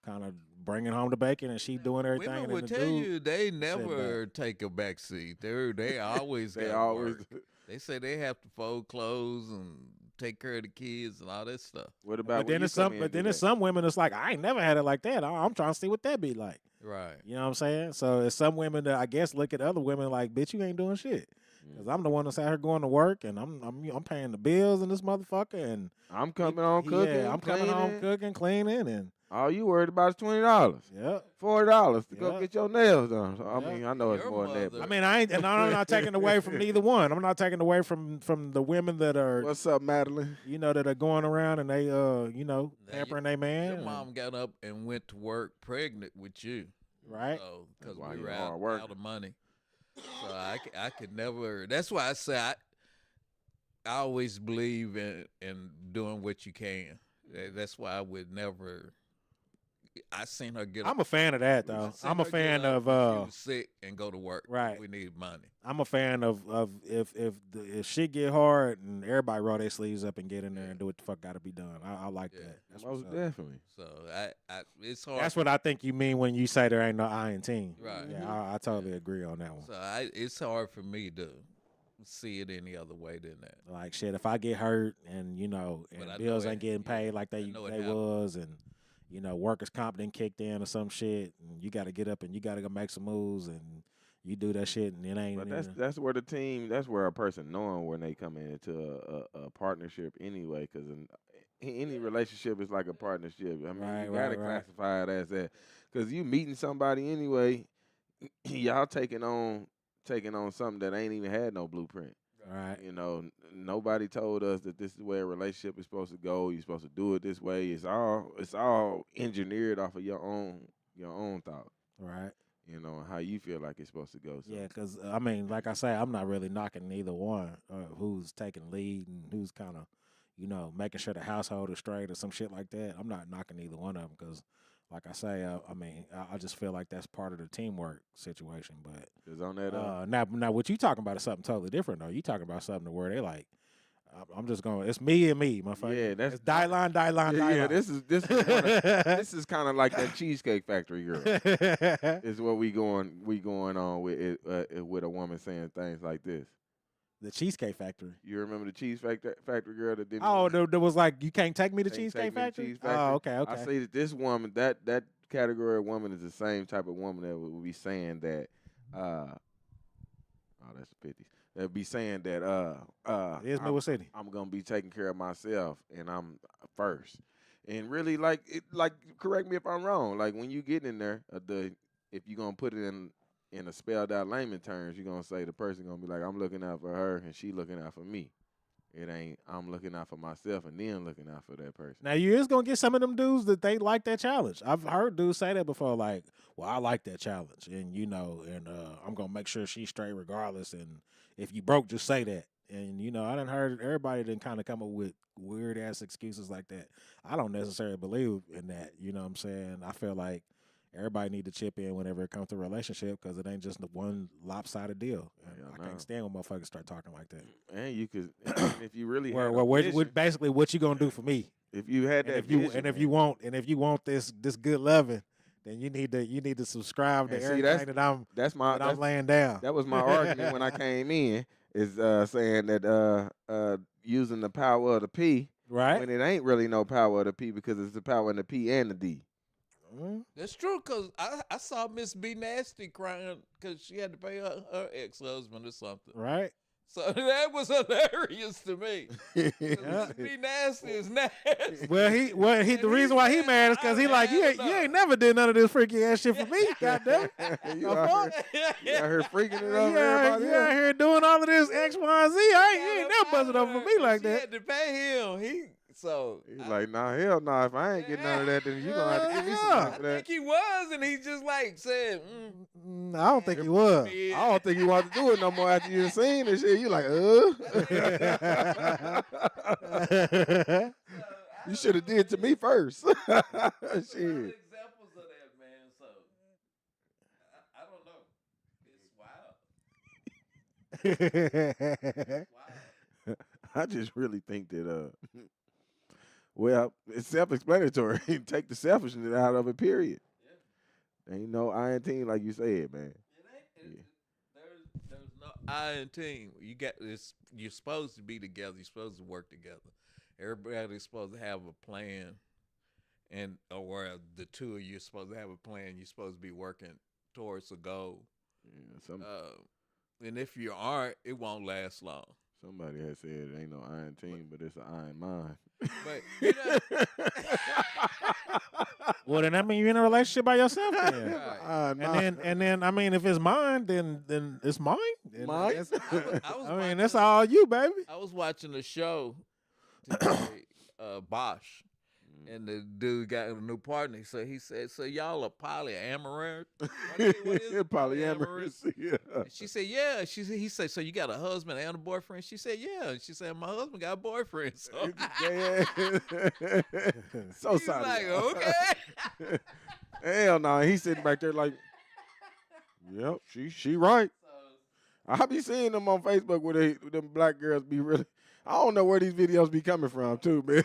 S4: kind of bringing home the bacon and she doing everything.
S5: Women
S4: and
S5: would
S4: then the
S5: tell
S4: dude,
S5: you they never take a back seat. They always
S3: They
S5: gotta
S3: always.
S5: work. They say they have to fold clothes and take care of the kids and all that stuff.
S3: What about?
S4: But then
S3: it's
S4: there's some women that's like, I ain't never had it like that. I'm trying to see what that be like.
S5: Right.
S4: You know what I'm saying? So it's some women that I guess look at other women like, bitch, you ain't doing shit. Cause I'm the one that's out here going to work and I'm paying the bills and this motherfucker and
S3: I'm coming home cooking.
S4: Yeah, I'm coming home
S3: cleaning.
S4: cooking, cleaning, and
S3: All you worried about is $20,
S4: yeah.
S3: $40 to go
S4: Yeah.
S3: get your nails done. So, I
S4: Yeah.
S3: mean, I know it's
S5: Your
S3: more than that.
S5: mother-
S3: But
S4: I mean, I'm not taking away from neither one. I'm not taking away from the women that are
S3: what's up, Madeline?
S4: that are going around and they
S5: Now,
S4: pampering their man.
S5: Your
S4: and-
S5: mom got up and went to work pregnant with you,
S4: right?
S5: So because
S3: That's why
S5: we
S3: you
S5: were
S3: hard
S5: out
S3: working.
S5: of money. So I could never. That's why I say I always believe in doing what you can. That's why I would never. I seen her get.
S4: I'm a fan of that though. I'm a fan of
S5: she was sick and go to work.
S4: Right.
S5: We need money.
S4: I'm a fan of if shit get hard and everybody roll their sleeves up and get in there and do what the fuck got to be done. I like that. That's
S3: Most definitely.
S5: So it's hard.
S4: That's what I think you mean when you say there ain't no I in team.
S5: Right.
S4: Yeah, I totally agree on that one.
S5: So it's hard for me to see it any other way than that.
S4: Like shit, if I get hurt and bills ain't getting paid like they was, and workers' comp done kicked in or some shit, and you got to get up and you got to go make some moves, and you do that shit, and it ain't.
S3: But that's where that's where a person knowing when they come into a partnership anyway, because any relationship is like a partnership. I mean, you gotta classify it as that, because you meeting somebody anyway, y'all taking on something that ain't even had no blueprint.
S4: Right.
S3: Nobody told us that this is where a relationship is supposed to go. You're supposed to do it this way. It's all engineered off of your own thought.
S4: Right.
S3: How you feel like it's supposed to go. So.
S4: Yeah, because I mean, like I say, I'm not really knocking neither one who's taking lead and who's kind of, making sure the household is straight or some shit like that. I'm not knocking either one of them because, like I say, I just feel like that's part of the teamwork situation. But
S3: is on that
S4: now what you talking about is something totally different though. You talking about something where they like, I'm just going. It's me and me, motherfucker. Yeah, that's die line.
S3: Yeah, this is kind of like that Cheesecake Factory girl. Is what we going on with it, with a woman saying things like this.
S4: The Cheesecake Factory.
S3: You remember the Cheesecake Factory girl that didn't?
S4: Oh, there was like, you can't take me to Cheesecake Factory? Oh, okay.
S3: I say that this woman, that category of woman is the same type of woman that would be saying that. That's the 50s. They'll be saying that
S4: it's Midwest City.
S3: I'm gonna be taking care of myself and I'm first. And really, correct me if I'm wrong. Like when you get in there, if you're gonna put it in a spelled out layman terms, you're gonna say the person gonna be like, I'm looking out for her and she looking out for me. It ain't I'm looking out for myself and then looking out for that person.
S4: Now you is gonna get some of them dudes that they like that challenge. I've heard dudes say that before, like, well, I like that challenge, and I'm gonna make sure she's straight regardless. And if you broke, just say that. And I done heard everybody done kind of come up with weird ass excuses like that. I don't necessarily believe in that. You know what I'm saying? I feel like everybody need to chip in whenever it comes to a relationship because it ain't just the one lopsided deal. I can't stand when motherfuckers start talking like that.
S3: And you could, if you really
S4: basically what you gonna do for me?
S3: If you had that,
S4: if you want this good loving, then you need to subscribe to everything I'm laying down.
S3: That was my argument when I came in, is saying that using the power of the P,
S4: right?
S3: When it ain't really no power of the P because it's the power in the P and the D.
S5: That's true, because I saw Miss B Nasty crying because she had to pay her ex-husband or something.
S4: Right.
S5: So that was hilarious to me. Miss B Nasty is nasty.
S4: Well, the reason why he mad is because he like, you ain't never did none of this freaky ass shit for me, goddamn.
S3: You out here freaking it up.
S4: You out here doing all of this X, Y, and Z. You ain't never buzzing over for me like that.
S5: She had to pay him.
S3: He's like, nah, hell no. Nah. If I ain't getting none of that, then you gonna have to give me some money for that.
S5: I think he was, and he just like said,
S4: I don't think he was.
S3: I don't think he wanted to do it no more after you seen this shit. You like, you should have did to me first. Shit.
S5: Examples of that, man. So I don't know. It's wild.
S3: I just really think that well, it's self-explanatory. Take the selfishness out of it, period. Yeah. Ain't no I in team like you said, man.
S5: There's no I in team. You're supposed to be together. You're supposed to work together. Everybody's supposed to have a plan, or the two of you are supposed to have a plan. You're supposed to be working towards a goal. Yeah, and if you aren't, it won't last long.
S3: Somebody has said it ain't no iron team, but it's an iron mind.
S5: But
S4: well, then that mean you're in a relationship by yourself. Then.
S5: Right.
S4: And then I mean, if it's mine, then it's mine.
S3: Mine.
S4: That's all you, baby.
S5: I was watching a show today, Bosch, And the dude got a new partner. So he said, "So y'all are polyamorous?" What is it?
S3: Polyamorous. Yeah.
S5: And she said, "Yeah." He said, "So you got a husband and a boyfriend?" She said, "Yeah." She said, "My husband got a boyfriend." So
S3: Yeah. So
S5: he's
S3: sorry.
S5: like, "Okay."
S3: Hell no. He's sitting back there like, yep, she right. I be seeing them on Facebook where them black girls be really. I don't know where these videos be coming from too, man.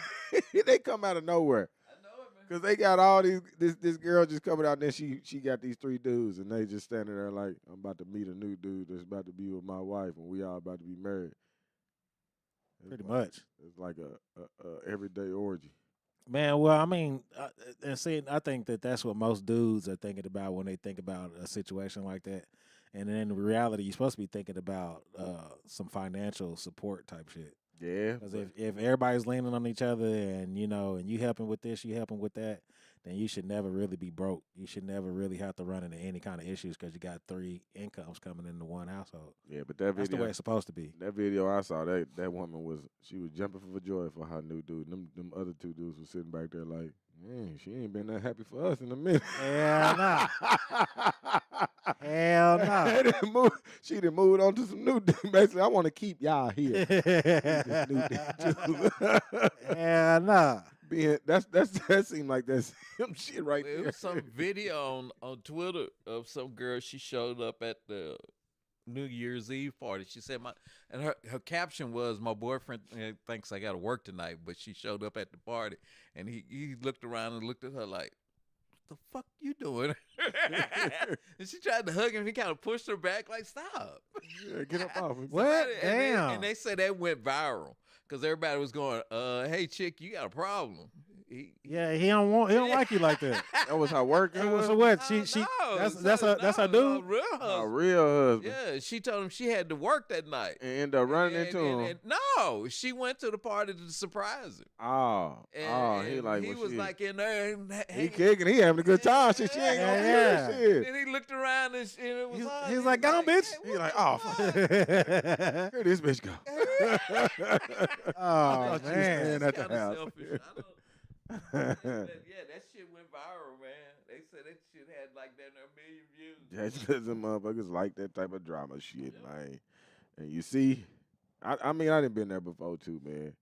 S3: They come out of nowhere.
S5: I know it, man.
S3: Cause they got all these this girl just coming out there. She got these 3 dudes and they just standing there like, I'm about to meet a new dude that's about to be with my wife and we all about to be married.
S4: Pretty much.
S3: It's like a everyday orgy.
S4: Man, well, I mean, and see, I think that's what most dudes are thinking about when they think about a situation like that. And then in reality, you're supposed to be thinking about some financial support type shit.
S3: Yeah.
S4: Because if everybody's leaning on each other and, and you helping with this, you helping with that, then you should never really be broke. You should never really have to run into any kind of issues because you got 3 incomes coming into one household.
S3: Yeah, but that video,
S4: that's the way it's supposed to be.
S3: That video I saw, that woman was jumping for joy for her new dude. Them other 2 dudes were sitting back there like, man, she ain't been that happy for us in a minute.
S4: Hell no. Hell no.
S3: She done moved on to some new dude. Basically, I want to keep y'all here. This new dude.
S4: Hell no.
S3: That seemed like that's some shit right there.
S5: There was some video on Twitter of some girl. She showed up at the New Year's Eve party. She said her caption was, "My boyfriend thinks I got to work tonight," but she showed up at the party and he looked around and looked at her like, "What the fuck you doing?" And she tried to hug him. And he kind of pushed her back like, "Stop."
S3: Yeah, get up off me.
S4: What? Damn.
S5: And they said that went viral because everybody was going, "Hey chick, you got a problem." He
S4: don't like you like that.
S3: That was her work.
S4: So what? She that's her dude.
S5: Real husband.
S3: A real husband.
S5: Yeah, she told him she had to work that night.
S3: And end up running into him.
S5: No, she went to the party to surprise him.
S3: He
S5: was like in there. And,
S3: he kicking. He having a good time. Shit, she ain't gonna
S4: Yeah.
S3: shit.
S5: And he looked around and it was
S4: He's like, "Gone, bitch."
S3: He like, oh, fuck. Here this bitch go.
S4: Oh,
S3: man.
S4: man.
S3: At the
S5: Kinda
S3: house.
S5: selfish. But yeah, that shit went viral, man. They said that shit had like that in a million views.
S3: That's because the motherfuckers like that type of drama shit, man. And you see, I mean, I done been there before too, man.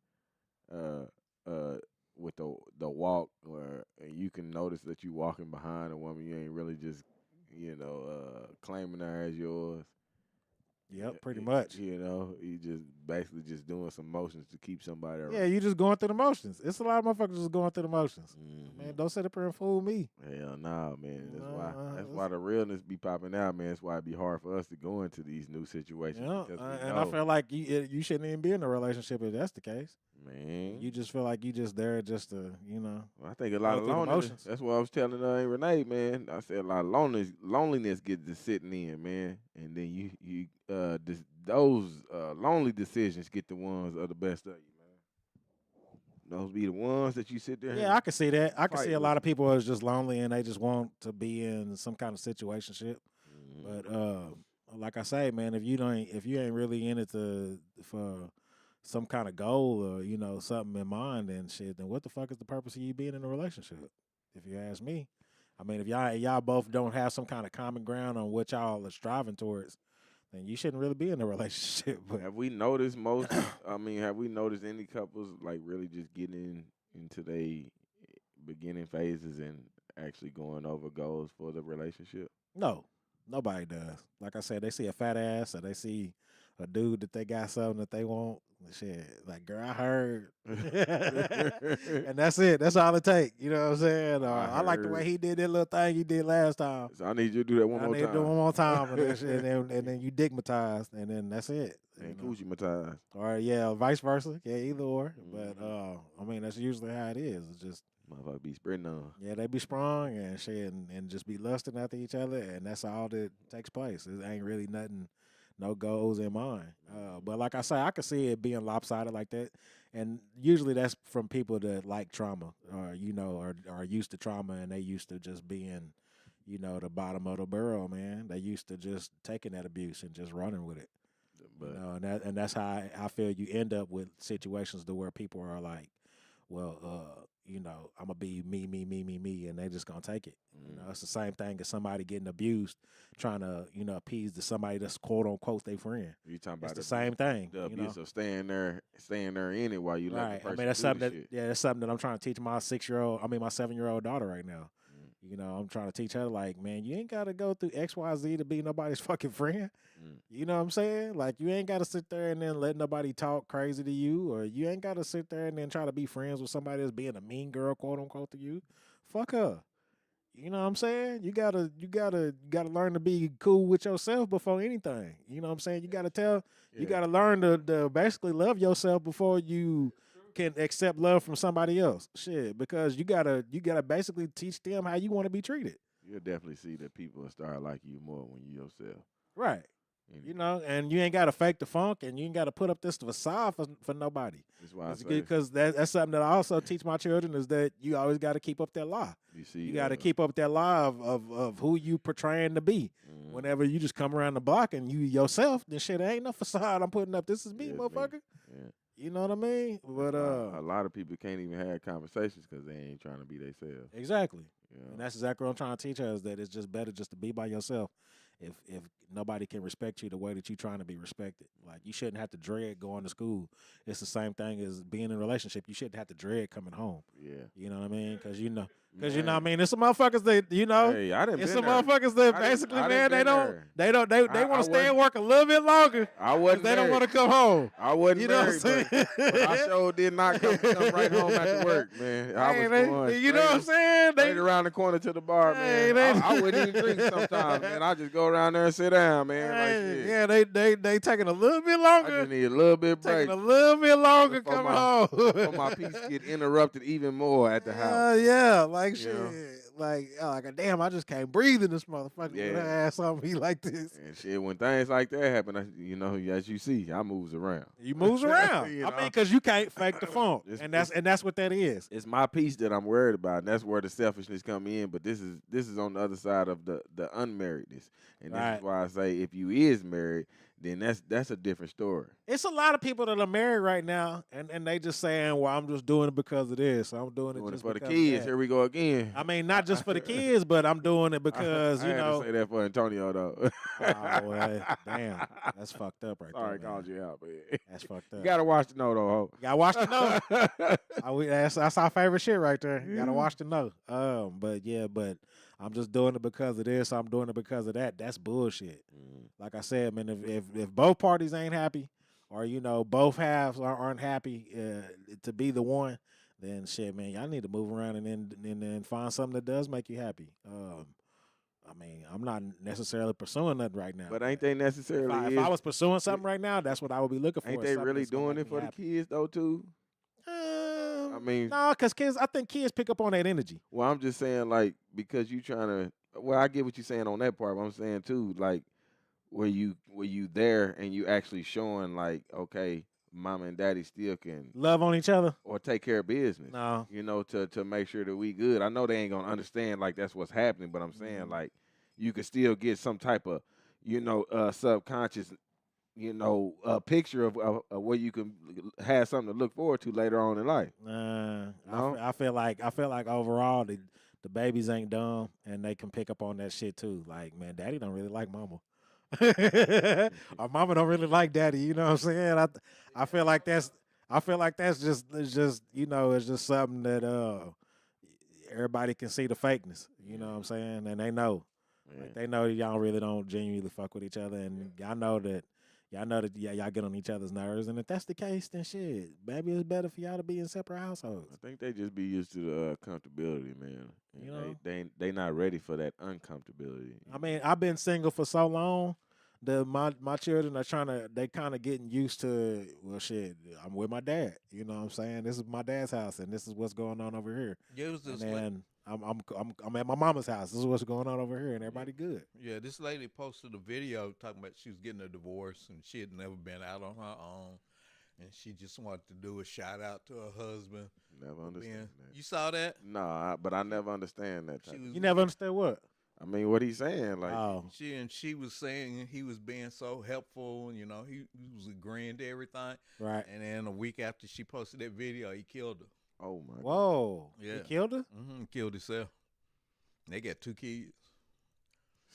S3: With the walk where you can notice that you walking behind a woman, you ain't really just, claiming her as yours.
S4: Yep, pretty much.
S3: You just basically just doing some motions to keep somebody around.
S4: Yeah, you just going through the motions. It's a lot of motherfuckers just going through the motions.
S3: Mhm.
S4: Man, don't sit up here and fool me.
S3: Hell nah, man. That's why the realness be popping out, man. That's why it be hard for us to go into these new situations.
S4: Yeah,
S3: because
S4: and I feel like you shouldn't even be in a relationship if that's the case.
S3: man.
S4: You just feel like you just there just to,
S3: I think a lot of
S4: through the
S3: loneliness.
S4: motions.
S3: That's what I was telling Renee, man. I said a lot of loneliness gets to sitting in, man, and then those lonely decisions get the ones of the best of you, man. Those be the ones that you sit there.
S4: Yeah, I can see that. I can
S3: fight
S4: see a
S3: with.
S4: lot of people is just lonely and they just want to be in some kind of situationship. But like I say, man, if you ain't really in it for some kind of goal or something in mind and shit, then what the fuck is the purpose of you being in a relationship? If you ask me, I mean, if y'all both don't have some kind of common ground on what y'all are striving towards, then you shouldn't really be in a relationship. But
S3: Have we noticed have we noticed any couples like really just getting into their beginning phases and actually going over goals for the relationship?
S4: no, nobody does. Like I said, they see a fat ass or they see a dude that they got something that they want. Shit, like, girl, I heard. And that's it. That's all it take. You know what I'm saying? I like the way he did that little thing he did last time.
S3: So I need you to do that one
S4: I
S3: more
S4: need to
S3: time.
S4: do it one more time. And then you digmatized, and then that's it.
S3: And coochie-matized.
S4: Or, yeah, vice versa. Yeah, either or. But, I mean, that's usually how it is. It's just,
S3: Motherfucker be spreading on.
S4: yeah, they be sprung and shit and just be lusting after each other, and that's all that takes place. It ain't really nothing, no goals in mind. But like I say, I could see it being lopsided like that, and usually that's from people that like trauma, or are used to trauma, and they used to just being, the bottom of the barrel, man. They used to just taking that abuse and just running with it.
S3: But
S4: And that's how I feel you end up with situations to where people are like, well, you know, I'm gonna be me, and they just gonna take it. You know, it's the same thing as somebody getting abused, trying to, you know, appease to somebody that's quote unquote their friend.
S3: You talking about
S4: It's the same thing.
S3: The
S4: you know?
S3: abuse of staying there in it while you let the
S4: Right.
S3: person
S4: I mean, that's
S3: do
S4: something
S3: the
S4: that
S3: shit.
S4: that's something that I'm trying to teach my 7-year-old daughter right now. You know, I'm trying to teach her, like, man, you ain't got to go through XYZ to be nobody's fucking friend. You know what I'm saying? Like, you ain't got to sit there and then let nobody talk crazy to you, or you ain't got to sit there and then try to be friends with somebody that's being a mean girl, quote unquote, to you. Fuck her. You know what I'm saying? You gotta learn to be cool with yourself before anything. You know what I'm saying? You gotta learn to basically love yourself before you can accept love from somebody else. Shit, because you gotta basically teach them how you want to be treated.
S3: You'll definitely see that people will start liking you more when you yourself.
S4: Right. You know, and you ain't got to fake the funk, and you ain't got to put up this facade for nobody.
S3: That's why I say,
S4: because that's something that I also teach my children, is that you always got to keep up that lie. You got to keep up that lie of who you portraying to be. Whenever you just come around the block and you yourself, then shit, ain't no facade I'm putting up. This is me, motherfucker.
S3: Yeah.
S4: You know what I mean? But
S3: a lot of people can't even have conversations because they ain't trying to be themselves.
S4: Exactly.
S3: Yeah.
S4: And that's exactly what I'm trying to teach her, is that it's just better just to be by yourself. If nobody can respect you the way that you're trying to be respected. Like, you shouldn't have to dread going to school. It's the same thing as being in a relationship. You shouldn't have to dread coming home.
S3: Yeah.
S4: You know what I mean? Because you know what I mean. It's some motherfuckers that, you know,
S3: Hey, I done
S4: it's
S3: been
S4: some
S3: there.
S4: moses that
S3: I
S4: basically,
S3: done
S4: man, they
S3: been
S4: want to stay and work a little bit longer.
S3: I wasn't
S4: They don't
S3: married.
S4: want to come home.
S3: I wasn't
S4: You know
S3: married,
S4: what I'm saying?
S3: but I sure did not come right home after work, man. I was going
S4: you know what I'm saying?
S3: straight around the corner to the bar, man. I wouldn't even drink sometimes, man. I just go around there and sit down, man. Like, shit.
S4: Yeah, they taking a little bit
S3: I
S4: longer.
S3: just need a little bit break.
S4: Taking a little bit longer
S3: before
S4: coming home.
S3: before my peace get interrupted even more at the house.
S4: Yeah, like
S3: You
S4: shit.
S3: know?
S4: Like damn, I just can't breathe in this motherfucker with her ass on me like this.
S3: And shit, when things like that happen, you know, as you see, I moves around.
S4: You moves around.
S3: You
S4: I
S3: know?
S4: mean, because you can't fake the funk, and that's what that is.
S3: It's my peace that I'm worried about, and that's where the selfishness come in. But this is on the other side of the unmarriedness, and this is why I say if you is married, then that's a different story.
S4: It's a lot of people that are married right now, and they just saying, "Well, I'm just doing it because of this. I'm doing it just
S3: for the
S4: because
S3: kids."
S4: of that.
S3: Here we go again.
S4: I mean, not just for the kids, but I'm doing it because
S3: I
S4: you
S3: had
S4: know.
S3: to say that for Antonio though.
S4: Oh, well, damn, that's fucked up right
S3: Sorry,
S4: there.
S3: called you out, man.
S4: That's fucked up.
S3: You gotta watch the note, though. Ho.
S4: You gotta watch the note. That's our favorite shit right there. You gotta watch the note. But I'm just doing it because of this. I'm doing it because of that. That's bullshit. Like I said, man, if both parties ain't happy, or you know both halves aren't happy to be the one, then shit, man, y'all need to move around and then find something that does make you happy. I mean, I'm not necessarily pursuing that right now.
S3: But ain't they necessarily?
S4: If I was pursuing something right now, that's what I would be looking for.
S3: Ain't they really doing it for the kids though too? I mean,
S4: no, because I think kids pick up on that energy.
S3: Well, I'm just saying, like, because you trying to. Well, I get what you're saying on that part. But I'm saying too, like, where you there and you actually showing like, okay, mom and daddy still can
S4: love on each other
S3: or take care of business.
S4: No,
S3: you know, to make sure that we good. I know they ain't gonna understand like that's what's happening, but I'm saying like you can still get some type of, you know, subconscious, you know, picture of where you can have something to look forward to later on in life.
S4: No? I feel like overall the babies ain't dumb and they can pick up on that shit too. Like, man, daddy don't really like mama. Or mama don't really like daddy. You know what I'm saying? I feel like that's just you know, it's just something that everybody can see the fakeness. You know what I'm saying? And they know.
S3: Yeah.
S4: Like, they know that y'all really don't genuinely fuck with each other, and y'all know that y'all get on each other's nerves. And if that's the case, then shit, maybe it's better for y'all to be in separate households.
S3: I think they just be used to the comfortability, man.
S4: You know,
S3: they not ready for that uncomfortability.
S4: I mean, I've been single for so long. My children are they kind of getting used to, well, shit, I'm with my dad. You know what I'm saying? This is my dad's house, and this is what's going on over here.
S5: Yeah, it was this
S4: and I'm at my mama's house. This is what's going on over here, and everybody good.
S5: Yeah, this lady posted a video talking about she was getting a divorce, and she had never been out on her own, and she just wanted to do a shout out to her husband.
S3: Never understand that.
S5: You saw that?
S3: No, but I never understand that.
S4: You never understand what?
S3: I mean, what he's saying, like
S5: she was saying he was being so helpful, and you know he was agreeing to everything.
S4: Right.
S5: And then a week after she posted that video, he killed her.
S3: Oh my!
S4: Whoa!
S3: God.
S4: Killed her?
S5: Killed himself. They got 2 kids.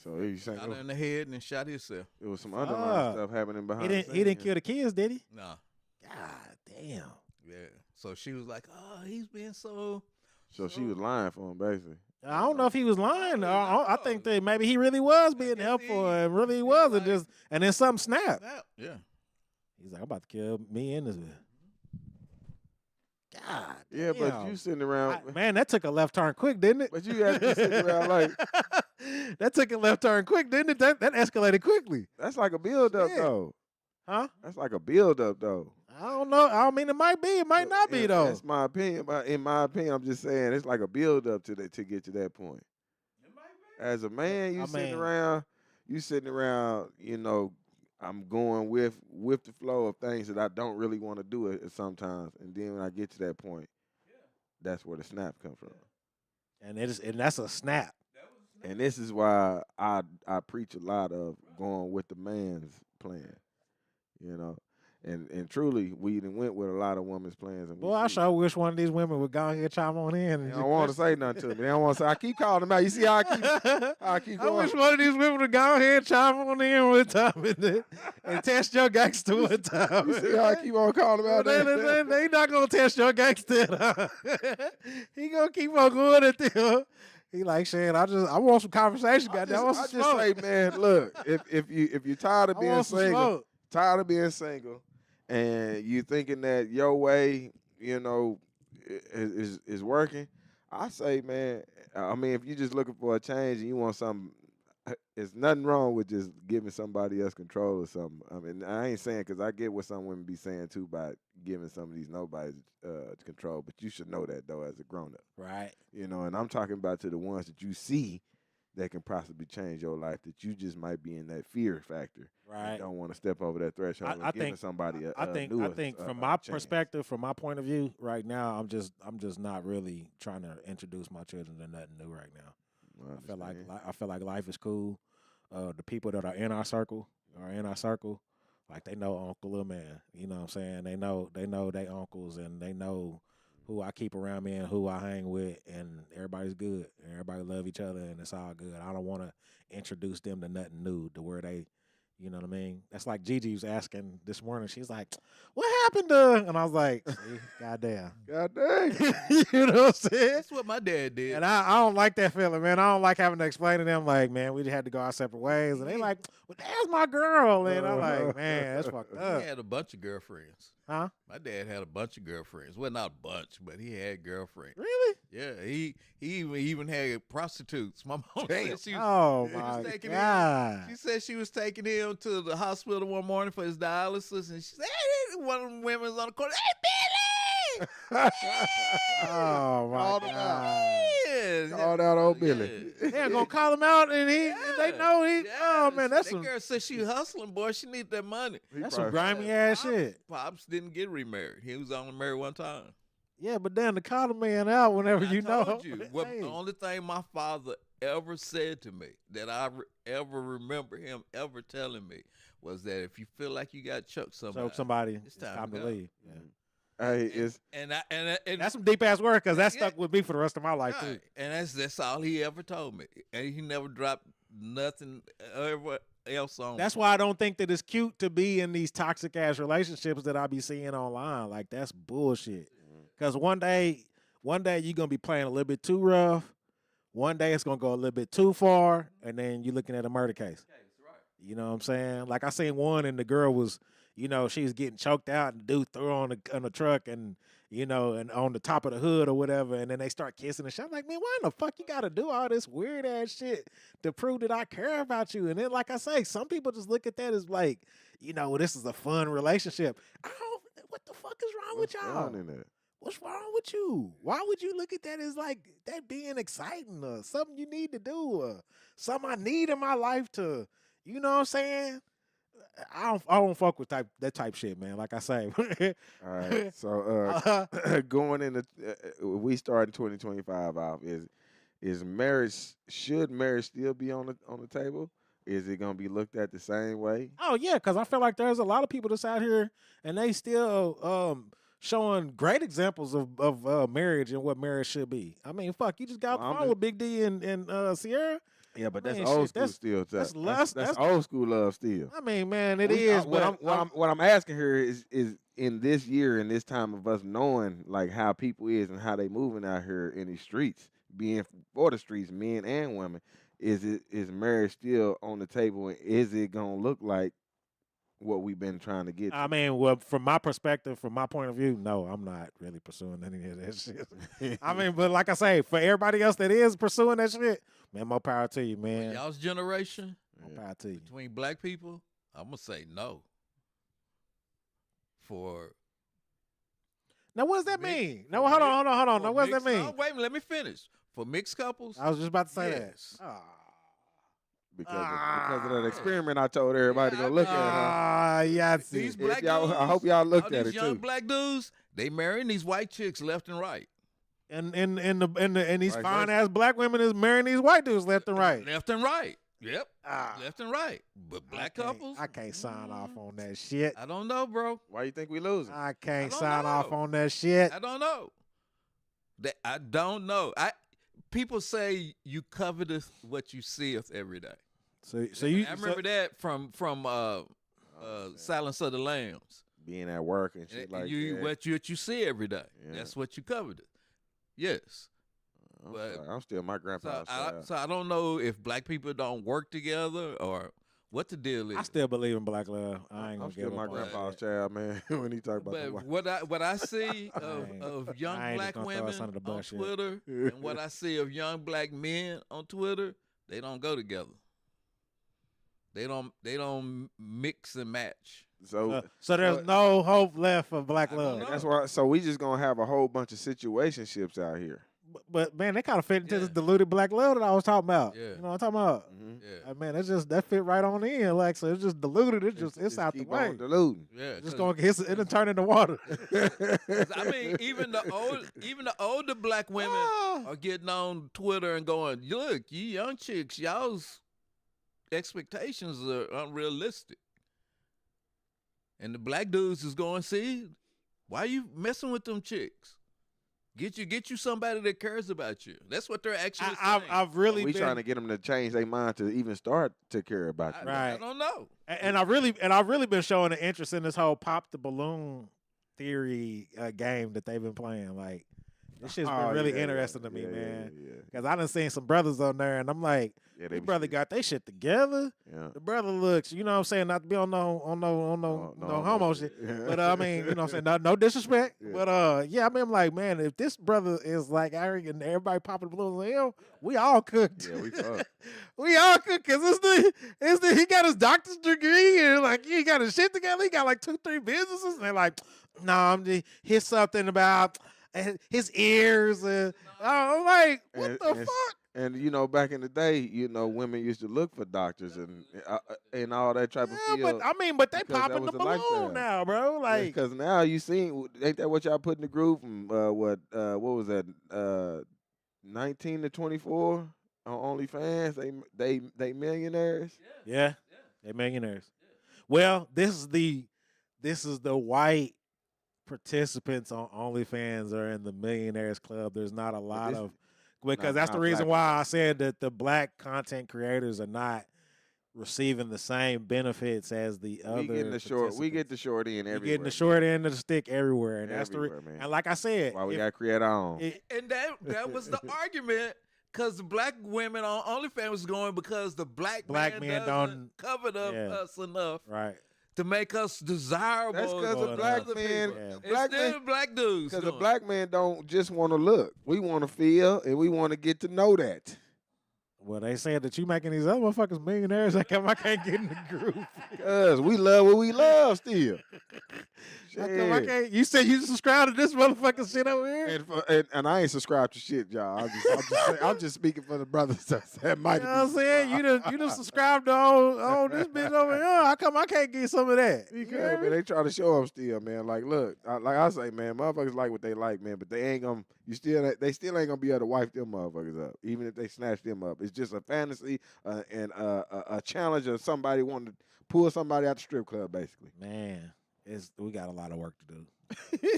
S3: So he saying
S5: Shot her in the head and then shot himself.
S3: it was some underlying stuff happening behind.
S4: He didn't kill the kids, did he?
S5: Nah.
S4: God damn.
S5: Yeah. So she was like, "Oh, he's been so."
S3: So she was lying for him, basically.
S4: I don't know if he was lying. I think that maybe he really was being helpful and really he was, and then something snapped.
S5: Yeah.
S4: He's like, I'm about to kill me in this. God.
S3: Yeah, but
S4: damn.
S3: you sitting around.
S4: Man, that took a left turn quick, didn't it?
S3: But you had to sit around like
S4: that took a left turn quick, didn't it? That escalated quickly.
S3: that's like a build up though.
S4: Huh?
S3: That's like a build up though.
S4: I don't know. I mean, it might be. It might not be though.
S3: That's my opinion. But in my opinion, I'm just saying it's like a build up to get to that point. As a man, you sitting around, you know, I'm going with the flow of things that I don't really want to do it sometimes. And then when I get to that point, that's where the snap comes from.
S4: And that's a snap.
S3: And this is why I preach a lot of going with the man's plan. You know. And truly, we done went with a lot of women's plans. And
S4: Boy, I sure wish one of these women would go ahead and chime on in.
S3: They don't want to say nothing to me. They don't want to say. I keep calling them out. You see how I keep going.
S4: I wish one of these women would go ahead and chime on in one time and test your gangster one time.
S3: You see how I keep on calling them out?
S4: They not gonna test your gangster. He gonna keep on going at them. He like, shit, I want some conversation. Goddamn, I
S3: just say, man, look, if you're tired of being single, and you thinking that your way, you know, is working, I say, man, I mean, if you're just looking for a change and you want something, there's nothing wrong with just giving somebody else control or something. I mean, I ain't saying, because I get what some women be saying too by giving some of these nobodies control, but you should know that, though, as a grown-up.
S4: Right.
S3: You know, and I'm talking about to the ones that you see that can possibly change your life, that you just might be in that fear factor.
S4: Right.
S3: You don't want to step over that threshold and giving somebody a
S4: I think from my perspective, from my point of view, right now, I'm just not really trying to introduce my children to nothing new right now. I feel like life is cool. The people that are in our circle, like they know Uncle Lil Man. You know what I'm saying? They know they uncles, and they know who I keep around me and who I hang with, and everybody's good. And everybody love each other, and it's all good. I don't want to introduce them to nothing new, to where they, you know what I mean? That's like Gigi was asking this morning. She's like, what happened to? And I was like, see, goddamn.
S3: God dang.
S4: You know what I'm saying?
S5: That's what my dad did.
S4: And I don't like that feeling, man. I don't like having to explain to them, like, man, we had to go our separate ways. And they like, well, that's my girl. And I'm like, man, that's fucked up.
S5: He had a bunch of girlfriends.
S4: Huh?
S5: My dad had a bunch of girlfriends. Well, not a bunch, but he had girlfriends.
S4: Really?
S5: Yeah, he even had prostitutes. My mom said she was,
S4: Oh, my God.
S5: She said she was taking him to the hospital one morning for his dialysis, and she said, hey, one of them women's on the corner, hey, Billy!
S4: Oh, my God.
S3: Called out old Billy.
S4: They're going to call him out, and they know he, oh, man, that's
S5: that
S4: some,
S5: girl said she hustling, boy. She need that money.
S4: that's some grimy ass shit.
S5: Pops didn't get remarried. He was only married one time.
S4: Yeah, but then to call the man out whenever
S5: I
S4: you know.
S5: told you, the only thing my father ever said to me that I ever remember him ever telling me was that if you feel like you got choked somebody, it's time to
S4: leave. Yeah.
S3: Hey,
S5: and
S4: that's some deep ass work, because that stuck with me for the rest of my life too.
S5: And that's all he ever told me, and he never dropped nothing ever else on.
S4: That's why I don't think that it's cute to be in these toxic ass relationships that I be seeing online. Like, that's bullshit. Because one day you're gonna be playing a little bit too rough. One day it's gonna go a little bit too far, and then you're looking at a murder case. You know what I'm saying? Like, I seen one, and the girl was, you know, she was getting choked out, and the dude threw her on the truck, and, you know, and on the top of the hood or whatever, and then they start kissing and shit. I'm like, man, why in the fuck you gotta do all this weird ass shit to prove that I care about you? And then, like I say, some people just look at that as like, you know, this is a fun relationship. What the fuck is wrong with y'all? What's wrong with you? Why would you look at that as like that being exciting or something you need to do or something I need in my life to, you know what I'm saying? I don't fuck with that type shit, man. Like I say.
S3: All right. So going into we start in 2025 off, is marriage, should marriage still be on the table? Is it gonna be looked at the same way?
S4: Oh yeah, because I feel like there's a lot of people that's out here and they still showing great examples of marriage and what marriage should be. I mean, fuck, you just got
S3: Well,
S4: off the phone with Big D and Sierra.
S3: Yeah, but
S4: Man,
S3: that's old
S4: shit,
S3: school still.
S4: that's
S3: That's
S4: that's
S3: old school love still.
S4: I mean, man, it is. But
S3: What I'm asking her is in this year and this time of us knowing like how people is and how they moving out here in these streets, being for the streets, men and women, is marriage still on the table, and is it gonna look like what we've been trying to get to?
S4: I mean, well, from my perspective, from my point of view, no, I'm not really pursuing any of that shit. I mean, but like I say, for everybody else that is pursuing that shit, man, more power to you, man.
S5: Y'all's generation,
S4: More power to you.
S5: between black people, I'm gonna say no. For
S4: Now, what does that
S5: mixed-
S4: mean? No, hold on.
S5: for
S4: Now, what does that
S5: mixed-
S4: mean?
S5: No, wait a minute, let me finish. For mixed couples,
S4: I was just about to say
S5: Yes.
S4: that.
S3: because of that experiment I told everybody to go look at. Huh?
S4: Ah, yeah,
S5: these
S3: If
S5: black
S3: y'all-
S5: dudes,
S3: I hope y'all looked
S5: all
S3: at
S5: these
S3: it,
S5: young
S3: too.
S5: black dudes, they marrying these white chicks left and right.
S4: And these
S3: Vice
S4: fine
S3: versa.
S4: ass black women is marrying these white dudes left and right.
S5: Left and right. Yep.
S4: Ah.
S5: Left and right. But black couples,
S4: I can't sign off on that shit.
S5: I don't know, bro.
S3: Why you think we losing?
S4: I can't
S5: don't
S4: sign off
S5: know.
S4: on that shit.
S5: I don't know. I don't know. People say you coveteth what you seeth every day.
S4: So
S5: I remember that from Silence of the Lambs.
S3: Being at work and shit like that.
S5: What you see every day.
S3: Yeah.
S5: That's what you coveted. Yes.
S3: I'm,
S5: but-
S3: sorry, I'm still my grandpa's child.
S5: So I don't know if black people don't work together or what the deal is.
S4: I still believe in black love. I ain't
S3: I'm
S4: gonna
S3: still
S4: give
S3: my
S4: up on
S3: grandpa's
S4: that.
S3: child, man. When he talk about the
S5: But
S3: white.
S5: what I see
S4: I
S5: of
S4: ain't
S5: young
S4: just
S5: black
S4: gonna throw us
S5: women
S4: under the
S5: on
S4: bus yet.
S5: Twitter and what I see of young black men on Twitter, they don't go together. They don't mix and match.
S3: So
S4: So there's no hope left for black
S5: I don't
S4: love.
S5: know.
S3: that's why. So we just gonna have a whole bunch of situationships out here.
S4: But man, they kind of fit into
S5: Yeah.
S4: this diluted black love that I was talking about.
S5: Yeah.
S4: You know what I'm talking about?
S5: Yeah.
S4: Man, that fit right on in. Like, so it's just diluted. It's out the
S3: keep
S4: way.
S3: on diluting.
S5: Yeah.
S4: Just
S5: 'cause-
S4: it'll turn into water.
S5: 'cause, I mean, even the older black women
S4: Ah.
S5: are getting on Twitter and going, "Look, you young chicks, y'all's expectations are unrealistic." And the black dudes is going, "See, why you messing with them chicks? Get you somebody that cares about you." That's what they're actually saying.
S4: I've really
S3: We
S4: been,
S3: trying to get them to change their mind to even start to care about you.
S5: I
S4: Right.
S5: don't know.
S4: and I've really been showing an interest in this whole pop the balloon theory game that they've been playing. Like, this shit's been
S3: Oh,
S4: really
S3: yeah,
S4: interesting to me,
S3: yeah,
S4: man.
S3: Yeah,
S4: Because I done seen some brothers on there, and I'm like,
S3: yeah.
S4: this brother got they shit together.
S3: Yeah.
S4: The brother looks, you know what I'm saying, not to be on no homo shit. But I mean, you know what I'm saying, no disrespect.
S3: Yeah.
S4: But yeah, I mean, I'm like, man, if this brother is like Eric and everybody popping the balloons on him, we all cooked.
S3: Yeah, we fucked.
S4: We all cooked because he got his doctor's degree and like he got his shit together. He got like 2-3 businesses, and they're like, nah, here's something about his ears, and I'm like, what
S3: And-
S4: the
S3: and-
S4: fuck?
S3: And you know, back in the day, women used to look for doctors and all that type of
S4: Yeah,
S3: field.
S4: but they
S3: because that
S4: popping
S3: was
S4: the
S3: the lifestyle.
S4: balloon now, bro. Like,
S3: Because now you seen, ain't that what y'all put in the group from what was that 19 to 24 on OnlyFans? They millionaires.
S4: yeah, they millionaires. Well, this is the white participants on OnlyFans are in the millionaires club. There's not a lot
S3: this-
S4: of because
S3: not-
S4: that's the
S3: not
S4: reason
S3: black
S4: why
S3: people.
S4: I said that the black content creators are not receiving the same benefits as the other.
S3: We getting the short. We get the short end
S4: You're
S3: everywhere.
S4: getting the short end of the stick everywhere, and that's
S3: Everywhere,
S4: the
S3: man.
S4: and like I said,
S3: Why we
S4: if-
S3: got to create our own.
S5: And that was the argument, because the black women on OnlyFans was going because the black
S4: Black
S5: man
S4: men
S5: doesn't cover
S4: yeah.
S5: us enough
S4: right.
S5: to make us desirable.
S3: That's because
S4: Well,
S3: the black
S5: other
S3: man,
S5: people.
S4: Yeah.
S5: It's
S3: black
S5: still
S3: man,
S5: black dudes.
S3: because the
S5: doing it.
S3: black man don't just want to look. We want to feel, and we want to get to know that.
S4: Well, they said that you making these other motherfuckers millionaires. Like, I can't get in the group.
S3: Cause we love what we love still.
S4: How come I
S3: Shit.
S4: can't? You said you subscribe to this motherfucking shit over here.
S3: And I ain't subscribed to shit, y'all. I'm just speaking for the brothers that might.
S4: You know what I'm saying? You done subscribed to on this bitch over here. How come I can't get some of that? You
S3: Because,
S4: hear
S3: man,
S4: me?
S3: they try to show them still, man. Like, look, like I say, man, motherfuckers like what they like, man, but they ain't gonna. They still ain't gonna be able to wipe them motherfuckers up, even if they snatch them up. It's just a fantasy and a challenge of somebody wanting to pull somebody out the strip club, basically.
S4: Man, we got a lot of work to do.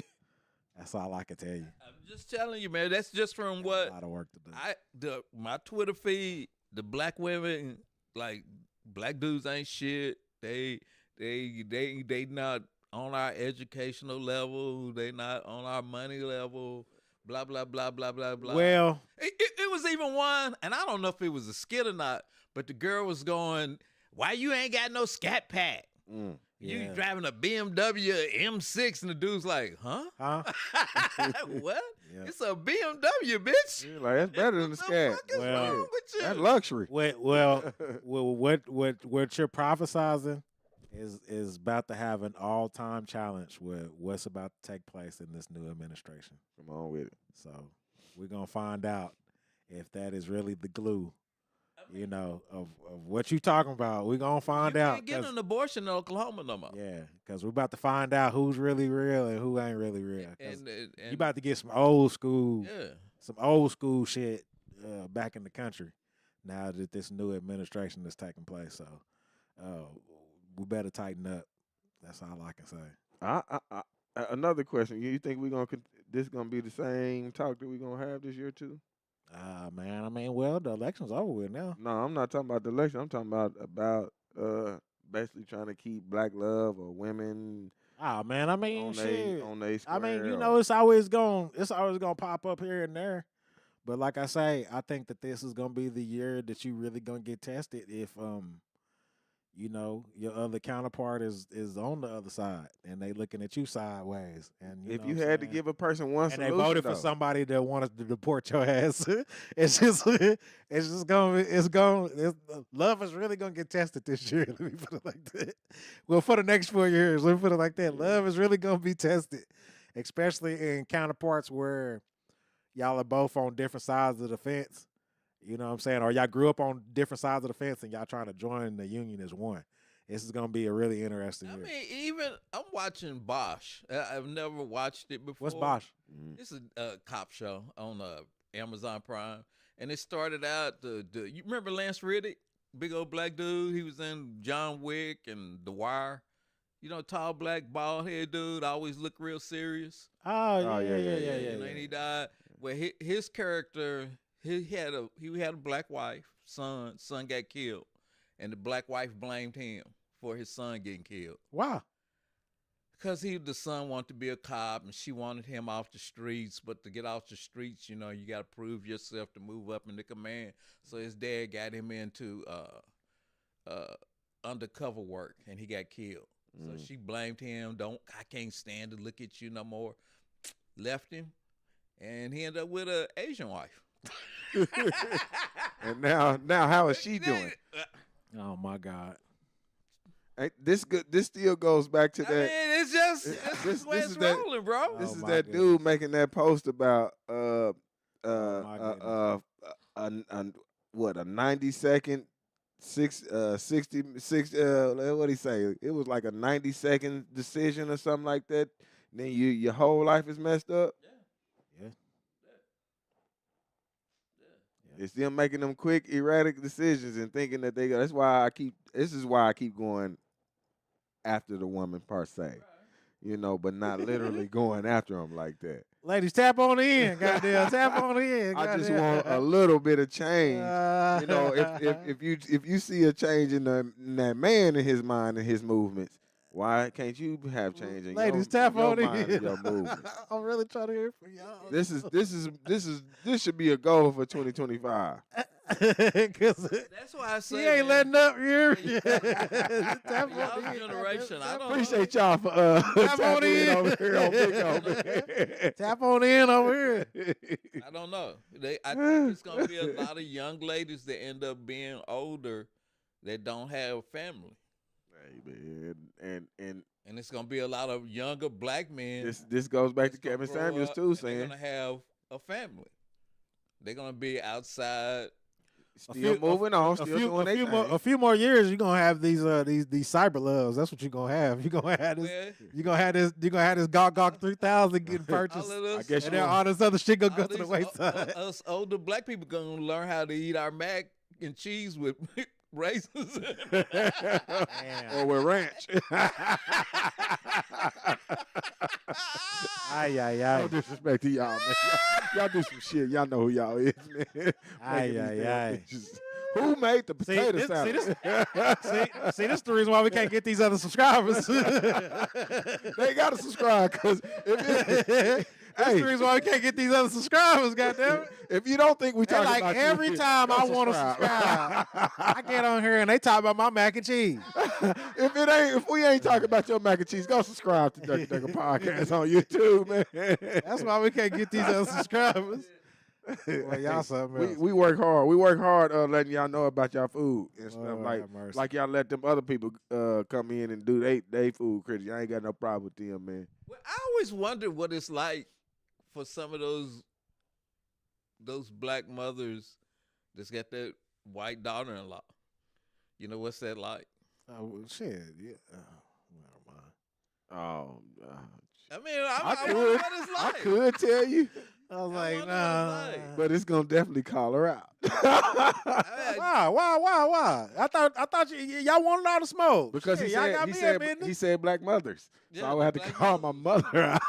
S4: That's all I can tell you.
S5: I'm just telling you, man. That's just from what
S4: A lot of work to do.
S5: my Twitter feed. The black women, like black dudes, ain't shit. They not on our educational level. They not on our money level. Blah blah blah blah blah blah.
S4: Well,
S5: it was even one, and I don't know if it was a skit or not, but the girl was going, "Why you ain't got no scat pack? You driving a BMW M6?" And the dude's like, "Huh? What?
S4: Yeah.
S5: It's a BMW, bitch."
S3: You're like, that's better than the scat.
S5: What the fuck is wrong with you?
S3: That's luxury.
S4: well, what you're prophesizing is about to have an all-time challenge with what's about to take place in this new administration.
S3: Come on with it.
S4: So we're gonna find out if that is really the glue, of what you talking about. We're gonna find
S5: You
S4: out.
S5: can't get an abortion in Oklahoma no more.
S4: Yeah, because we're about to find out who's really real and who ain't really real. 'Cause
S5: And
S4: you about to get some old school,
S5: yeah.
S4: shit back in the country now that this new administration is taking place. So we better tighten up. That's all I can say.
S3: Another question. You think this gonna be the same talk that we're gonna have this year too?
S4: Man, I mean, well, the election's over with now.
S3: No, I'm not talking about the election. I'm talking about basically trying to keep black love or women.
S4: Oh man, I mean, shit.
S3: On they
S4: I mean,
S3: square
S4: it's always gonna pop up here and there. But like I say, I think that this is gonna be the year that you really gonna get tested if your other counterpart is on the other side and they looking at you sideways. And
S3: if you had to give a person one
S4: and
S3: solution,
S4: they voted for somebody that wanted to deport your ass, love is really gonna get tested this year. Let me put it like that. Well, for the next 4 years, let me put it like that. Love is really gonna be tested, especially in counterparts where y'all are both on different sides of the fence. You know what I'm saying? Or y'all grew up on different sides of the fence and y'all trying to join the union as one. This is going to be a really interesting year.
S5: I mean, even I'm watching Bosch. I've never watched it before.
S4: What's Bosch?
S5: It's a cop show on Amazon Prime. And it started out, you remember Lance Riddick? Big old black dude. He was in John Wick and The Wire. Tall, black, bald head dude, always look real serious.
S4: Oh, yeah.
S5: And he died. Well, his character... He had a black wife, son got killed, and the black wife blamed him for his son getting killed.
S4: Why?
S5: Because the son wanted to be a cop, and she wanted him off the streets. But to get off the streets, you got to prove yourself to move up in the command. So his dad got him into undercover work, and he got killed. So she blamed him. I can't stand to look at you no more. Left him, and he ended up with an Asian wife.
S3: And now how is she doing?
S4: Oh my God!
S3: This still goes back to that.
S5: I mean, it's just this is rolling, bro.
S3: This is
S4: my
S3: that
S4: goodness.
S3: dude making that post about a 90-second 66 what he say? It was like a 90-second decision or something like that. Then your whole life is messed up. It's them making them quick, erratic decisions and thinking that that's why this is why I keep going after the woman per se. But not literally going after them like that.
S4: Ladies, tap on in, goddamn, tap on in.
S3: I just want a little bit of change. If you see a change in that man in his mind and his movements, why can't you have change in
S4: Ladies,
S3: your
S4: tap on
S3: mind
S4: in.
S3: and your movements?
S4: I'm really trying to hear from y'all.
S3: This should be a goal for 2025.
S4: Because
S5: That's why I say
S4: he ain't letting up here. Tap
S5: y'all
S4: on in.
S5: generation. I don't
S3: Appreciate y'all for tapping in over here on Big Homie.
S4: Tap on in over here.
S5: I don't know. I think it's gonna be a lot of young ladies that end up being older that don't have family. And it's gonna be a lot of younger black men.
S3: This goes back to
S5: that's gonna
S3: Kevin
S5: grow
S3: Samuels
S5: up
S3: too,
S5: and
S3: saying
S5: they're gonna have a family. They're gonna be outside.
S3: still moving on, still doing their thing.
S4: A few more years, you're gonna have these cyber loves. That's what you're gonna have. You're gonna have this.
S5: Well,
S4: You're gonna have this Gog 3000 getting purchased,
S5: all of us,
S3: I guess
S4: and
S3: you
S4: then
S3: gonna-
S4: all this other shit gonna go
S5: all
S4: to the
S5: these
S4: wayside.
S5: us older black people gonna learn how to eat our mac and cheese with raisins.
S3: Or with ranch.
S4: Ay, ay,
S3: No
S4: ay.
S3: disrespect to y'all, man. Y'all do some shit. Y'all know who y'all is, man.
S4: Ay,
S3: Making these
S4: ay,
S3: damn
S4: ay.
S3: bitches. Who made the potato
S4: this-
S3: salad?
S4: See, this is the reason why we can't get these other subscribers.
S3: They gotta subscribe because
S4: That's the reason why we can't get these other subscribers, goddamn it.
S3: if you don't think we
S4: They're
S3: talking
S4: like
S3: about
S4: every
S3: you,
S4: time
S3: don't
S4: I want to subscribe, I get on here and they talk about my mac and cheese.
S3: if we ain't talking about your mac and cheese, go subscribe to Durka Durka Podcast on YouTube, man.
S4: That's why we can't get these other subscribers. Well, y'all something else.
S3: we work hard. We work hard letting y'all know about y'all food and stuff
S4: Lord have mercy.
S3: like y'all let them other people come in and do they food critics. I ain't got no problem with them, man.
S5: Well, I always wonder what it's like for some of those black mothers that's got that white daughter-in-law. You know what's that like?
S4: Oh, well, shit. Yeah. Never mind.
S3: Oh,
S5: I mean, I
S3: I
S5: wonder
S3: could,
S5: what it's
S3: I
S5: like.
S3: could tell you,
S4: I was
S5: I
S4: like,
S5: wonder
S4: nah.
S5: what it's like.
S3: but it's gonna definitely call her out.
S4: Why? I thought y'all wanted all the smoke.
S3: Because
S4: Shit,
S3: he
S4: y'all
S3: said
S4: got
S3: he
S4: me
S3: said
S4: up in
S3: he
S4: this.
S3: said black mothers, so
S5: Yeah,
S3: I would have to
S5: black
S3: call my mother out.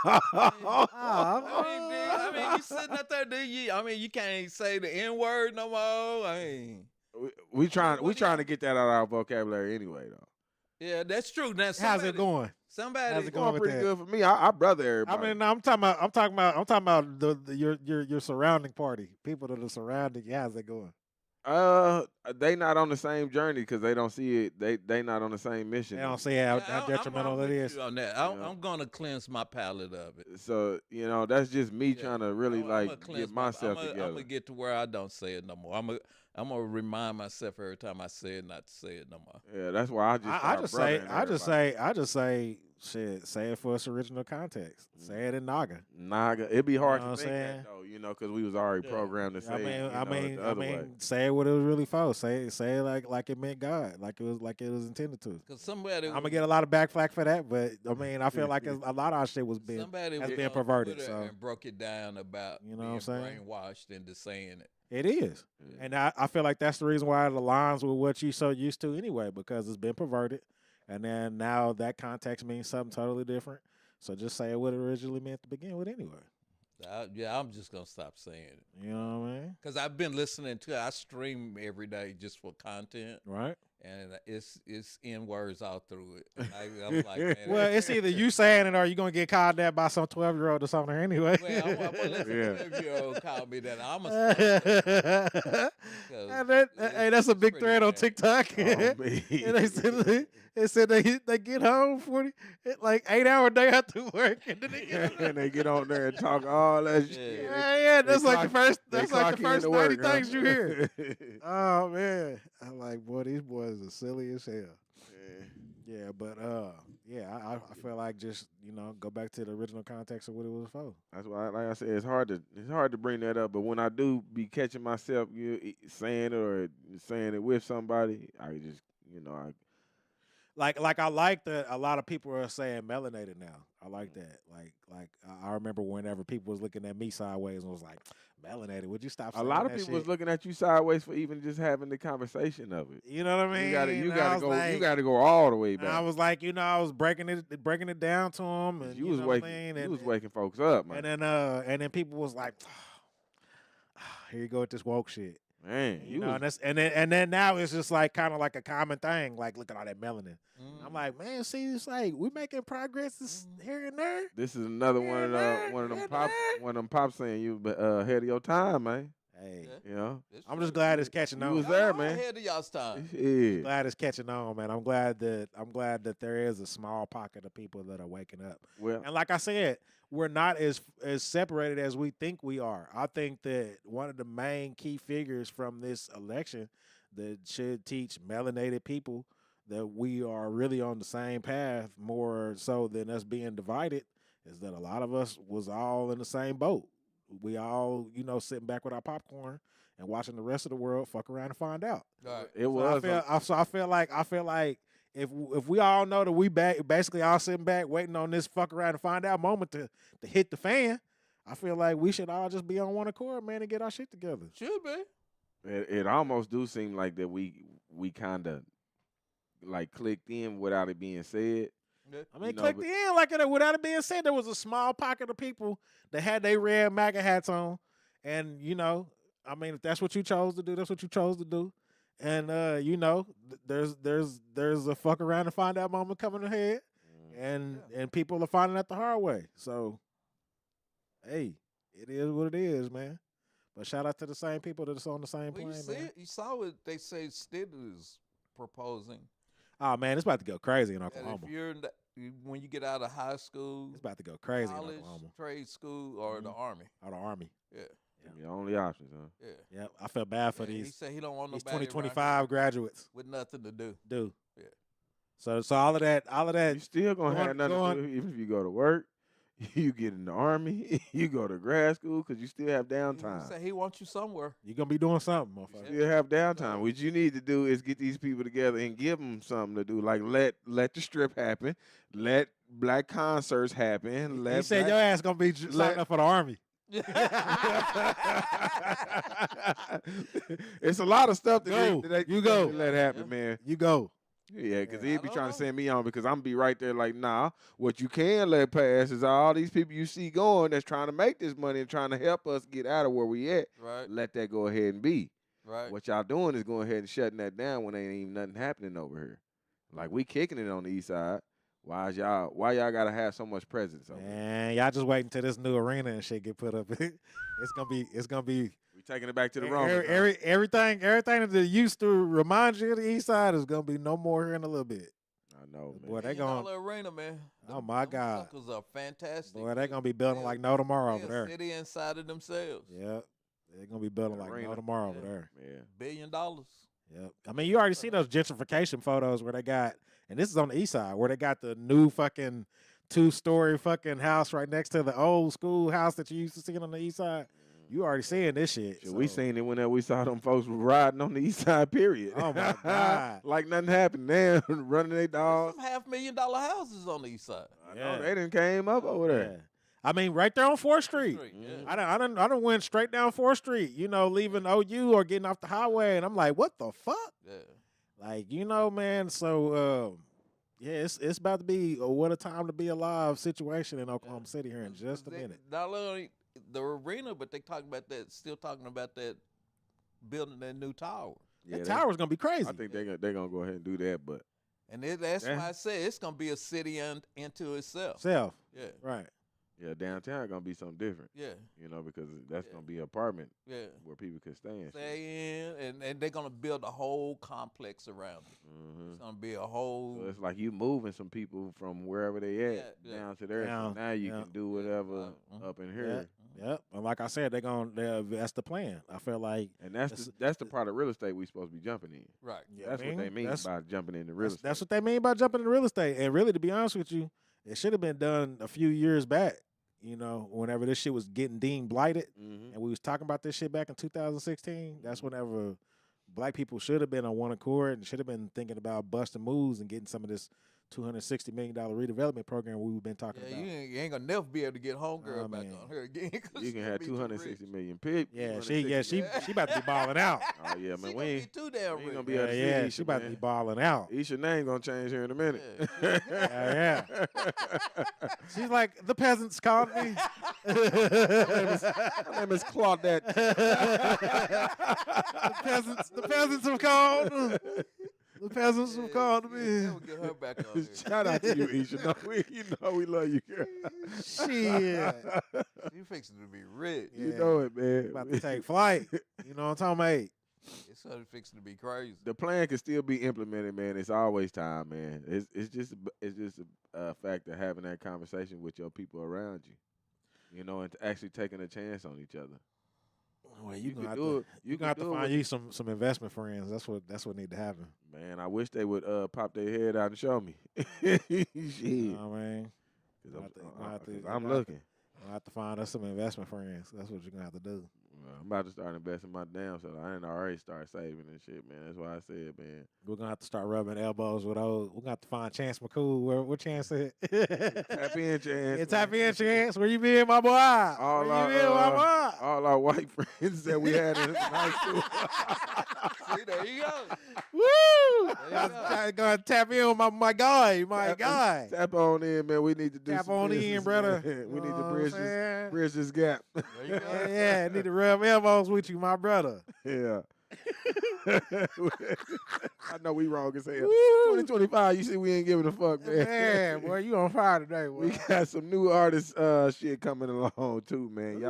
S5: I mean, you sitting up there, do you? I mean, you can't say the N word no more. I mean,
S3: we trying
S5: What do
S3: to
S5: you-
S3: get that out of our vocabulary anyway, though.
S5: yeah, that's true. Now,
S4: How's it going?
S5: Somebody,
S4: How's it
S3: Going
S4: going with
S3: pretty
S4: that?
S3: good for me. I brother
S4: I
S3: everybody.
S4: mean, I'm talking about your surrounding party, people that are surrounding you. How's it going?
S3: They not on the same journey because they don't see it. They not on the same mission.
S4: They don't see how
S5: I'm
S4: detrimental
S5: with
S4: it is.
S5: you on that.
S3: Yeah.
S5: I'm gonna cleanse my palate of it.
S3: So that's just me
S5: Yeah.
S3: trying to really
S5: I'ma
S3: like
S5: cleanse
S3: get myself
S5: I'm
S3: together.
S5: gonna get to where I don't say it no more. I'm gonna remind myself every time I say it not to say it no more.
S3: Yeah, that's why
S4: I just say, shit, say it for its original context. Say it in Naga.
S3: Naga. It'd be hard
S4: You know
S3: to
S4: what I'm
S3: think
S4: saying?
S3: that though, because we was already
S5: Yeah.
S3: programmed to say.
S4: I mean,
S3: the other way.
S4: say what it was really for. Say it like it meant God, like it was intended to.
S5: Cause somebody
S4: I'm gonna get a lot of back flack for that, but I mean, I feel like a lot of our shit was
S5: somebody
S4: has
S5: was
S4: been
S5: on
S4: perverted.
S5: Twitter
S4: So
S5: and broke it down about
S4: You know what
S5: being
S4: I'm saying?
S5: brainwashed into saying it.
S4: it is,
S3: Yeah.
S4: and I feel like that's the reason why it aligns with what you so used to anyway, because it's been perverted, and then now that context means something totally different. So just say what it originally meant to begin with anyway.
S5: I'm just gonna stop saying it.
S4: You know what I mean?
S5: Cause I've been listening to it. I stream every day just for content,
S4: Right?
S5: and it's N words all through it. And I'm like, man,
S4: Well, it's either you saying it or you're gonna get called that by some 12-year-old or something anyway.
S5: Well, I'm gonna let the
S3: Yeah.
S5: 12-year-old call me that. I'm gonna.
S4: Hey, that's a big thread on TikTok.
S3: Oh,
S4: And
S3: me.
S4: they said they get home 8-hour day after work, and then they get
S3: and they get on there and talk all that shit.
S4: yeah, that's like the first.
S3: They
S4: That's like the
S3: clock in
S4: first
S3: to
S4: 90
S3: work, huh?
S4: things you hear. Oh man, I'm like, boy, these boys are silly as hell. Yeah, but I feel like just go back to the original context of what it was for.
S3: That's why, like I said, it's hard to bring that up. But when I do be catching myself saying it or saying it with somebody, I just
S4: Like I like that a lot of people are saying melanated now. I like that. Like I remember whenever people was looking at me sideways and was like, melanated, would you stop
S3: a
S4: saying
S3: lot of
S4: that
S3: people
S4: shit?
S3: was looking at you sideways for even just having the conversation of it.
S4: You know what I mean?
S3: You
S4: And I was
S3: gotta
S4: like-
S3: go all the way
S4: and I
S3: back.
S4: was like, I was breaking it down to them, and
S3: You was
S4: know
S3: waking
S4: what I mean?
S3: you
S4: And-
S3: was waking folks up, man.
S4: and then people was like, here you go with this woke shit.
S3: Man,
S4: You know, and then now it's just like kind of like a common thing. Like, look at all that melanin.
S5: Mm.
S4: I'm like, man, see, it's like we making progress here and there.
S3: this is another one of them pops saying you ahead of your time, man.
S4: Hey,
S5: Yeah.
S3: You know,
S4: I'm just glad it's catching
S3: You
S4: on.
S3: was there,
S5: I'm
S3: man.
S5: ahead of y'all's time.
S3: Yeah.
S4: Glad it's catching on, man. I'm glad that there is a small pocket of people that are waking up.
S3: Well,
S4: And like I said, we're not as separated as we think we are. I think that one of the main key figures from this election that should teach melanated people that we are really on the same path more so than us being divided is that a lot of us was all in the same boat. We all, sitting back with our popcorn and watching the rest of the world fuck around and find out.
S5: All right.
S3: it was.
S4: I feel like if we all know that we basically all sitting back waiting on this fuck around and find out moment to hit the fan, I feel like we should all just be on one accord, man, and get our shit together.
S5: Should be.
S3: It almost do seem like that we kind of like clicked in without it being said.
S4: I mean,
S3: You know,
S4: click
S3: but-
S4: the end like it. Without it being said, there was a small pocket of people that had their red MAGA hats on, and I mean, if that's what you chose to do, that's what you chose to do, and there's a fuck around and find out moment coming ahead, and people are finding out the hard way. So, hey, it is what it is, man. But shout out to the same people that's on the same
S5: Well,
S4: plane, man.
S5: you saw what they say Stidham is proposing.
S4: Oh man, it's about to go crazy in
S5: That
S4: Oklahoma.
S5: if you're when you get out of high school,
S4: It's about to go crazy in
S5: college,
S4: Oklahoma.
S5: trade school, or the army.
S4: Out of Army.
S5: Yeah,
S3: The only options, huh?
S5: yeah.
S4: Yep, I feel bad for
S5: Yeah, he
S4: these
S5: said he don't want
S4: these
S5: nobody around
S4: 2025
S5: here
S4: graduates.
S5: with nothing to do.
S4: Do
S5: Yeah.
S4: so all of that,
S3: You still gonna have nothing
S4: go
S3: to do even if you go to work. You get in the army, you go to grad school because you still have
S5: He
S3: downtime.
S5: said he wants you somewhere.
S4: you're gonna be doing something,
S3: You
S4: motherfucker.
S3: still have downtime. What you need to do is get these people together and give them something to do. Like let the strip happen, let black concerts happen. Let
S4: He said
S3: black-
S4: your ass gonna be signing up for the Army.
S3: It's a lot of stuff
S4: Go.
S3: that
S4: You go.
S3: let happen,
S5: Yeah.
S3: man.
S4: You go.
S3: Yeah, because
S5: Yeah,
S3: he'd
S5: I
S3: be
S5: don't
S3: trying
S5: know.
S3: to send me on because I'm be right there like, nah, what you can let pass is all these people you see going that's trying to make this money and trying to help us get out of where we at.
S5: Right,
S3: Let that go ahead and be.
S5: right.
S3: What y'all doing is going ahead and shutting that down when ain't even nothing happening over here. Like we kicking it on the east side. Why y'all gotta have so much presence over here?
S4: Man, y'all just wait until this new arena and shit get put up. It's gonna be
S3: We taking it back to the Romans. huh?
S4: everything that they used to remind you of the east side is gonna be no more here in a little bit.
S3: I know, man.
S4: Boy, they
S5: $1
S4: gonna
S5: arena, man.
S4: Oh, my
S5: them
S4: God.
S5: suckers are fantastic.
S4: boy, they gonna be building
S5: They
S4: like no tomorrow
S5: They
S4: over
S5: a
S4: there.
S5: city inside of themselves.
S4: Yep. They're gonna be building like no
S3: Arena.
S4: tomorrow over
S5: Yeah.
S4: there.
S3: Yeah.
S5: $1 billion.
S4: Yep. I mean, you already see those gentrification photos where they got, and this is on the east side, where they got the new fucking 2-story fucking house right next to the old school house that you used to see on the east side. You already seeing this shit.
S3: Shit, we
S4: so-
S3: seen it whenever we saw them folks riding on the east side, period.
S4: Oh, my God.
S3: Like nothing happened. They running their
S5: There's
S3: dogs.
S5: some $500,000 houses on the east side.
S3: I know,
S4: Yeah.
S3: they didn't came up over there.
S4: Yeah. I mean, right there on 4th Street.
S5: Yeah.
S4: I done went straight down 4th Street, leaving OU or getting off the highway, and I'm like, what the fuck?
S5: Yeah.
S4: Like, man, so yeah, it's about to be a what a time to be alive situation in Oklahoma City here in just a minute.
S5: Not only the arena, but they still talking about that building that new tower.
S3: Yeah,
S4: That
S3: they-
S4: tower's gonna be crazy.
S3: I think they're gonna go ahead and do that, but
S5: And that's
S3: Yeah.
S5: why I said it's gonna be a city into itself.
S4: Self,
S5: Yeah.
S4: right.
S3: yeah, downtown gonna be something different.
S5: Yeah.
S3: Because that's
S5: Yeah.
S3: gonna be an apartment
S5: Yeah.
S3: where people can stay and shit.
S5: Stay in, and they're gonna build a whole complex around it.
S3: Mhm.
S5: It's gonna be a whole.
S3: So it's like you moving some people from wherever they at
S5: Yeah, yeah.
S3: down to there.
S4: Down,
S3: So now you
S4: yeah.
S3: can do whatever
S5: Mhm.
S3: up in here.
S4: Yep. And like I said, that's the plan. I feel like
S3: And that's the part of real estate we supposed to be jumping in.
S5: Right.
S3: That's what they mean
S4: that's-
S3: by jumping into real estate.
S4: That's what they mean by jumping into real estate. And really, to be honest with you, it should have been done a few years back. Whenever this shit was getting deemed blighted,
S3: Mhm.
S4: and we was talking about this shit back in 2016. That's whenever black people should have been on one accord and should have been thinking about busting moves and getting some of this $260 million redevelopment program we've been talking
S5: Yeah,
S4: about.
S5: you ain't gonna never be able to get homegirl
S4: Oh,
S5: back
S4: man.
S5: on her again. 'cause
S3: You
S5: she
S3: can
S5: gonna
S3: have
S5: be too
S3: 260
S5: rich.
S3: million people.
S4: Yeah, she about to be balling out.
S3: Oh yeah,
S5: She
S3: man.
S5: gonna
S3: We
S5: be
S3: ain't
S5: too damn
S3: we ain't
S5: rich.
S3: gonna be
S4: Yeah,
S3: able to see
S4: yeah,
S3: Isha,
S4: she about to be
S3: man.
S4: balling out.
S3: Isha name gonna change here in a minute.
S4: Yeah, She's like, the peasants called me.
S3: My name is Claudette.
S4: The peasants have called. The peasants have called me.
S5: Never get her back on here.
S3: Shout out to you, Isha. We love you, girl.
S4: Shit.
S5: You fixing to be rich.
S3: You
S4: Yeah.
S3: know it, man.
S4: About to take flight. You know what I'm talking about?
S5: It's fixing to be crazy.
S3: The plan can still be implemented, man. It's always time, man. It's just a fact of having that conversation with your people around you, and actually taking a chance on each other.
S4: Well,
S3: You
S4: you
S3: could
S4: gonna have
S3: do
S4: to,
S3: it.
S4: you gonna have to find you some investment friends. That's what need to happen.
S3: Man, I wish they would pop their head out and show me.
S4: You
S3: Shit.
S4: know what I mean?
S3: 'Cause
S4: Gonna have to-
S3: I'm,
S4: gonna have to-
S3: I'm
S4: gonna have to-
S3: looking.
S4: Gonna have to find us some investment friends. That's what you're gonna have to do.
S3: I'm about to start investing my damn self. I ain't already start saving and shit, man. That's why I said, man.
S4: We're gonna have to start rubbing elbows with those. We're gonna have to find Chance McCool. What Chance said?
S3: Tap in, Chance.
S4: Yeah, tap in, Chance. Where you been, my boy?
S3: All
S4: Where
S3: our,
S4: you been, my boy?
S3: all our white friends that we had in high school.
S5: See, there you go.
S4: Woo!
S5: There you go.
S4: I'm gonna tap in with my guy, my guy.
S3: Tap on in, man. We need to do
S4: Tap
S3: some
S4: on in,
S3: business,
S4: brother.
S3: man. We
S4: You
S3: need
S4: know
S3: to
S4: what
S3: bridge
S4: I'm saying?
S3: this gap.
S5: There you go.
S4: Yeah, need to rub elbows with you, my brother.
S3: Yeah. I know we wrong as hell.
S4: Woo!
S3: 2025, you see we ain't giving a fuck, man.
S4: Man, boy, you on fire today, boy.
S3: We got some new artists shit coming along too, man.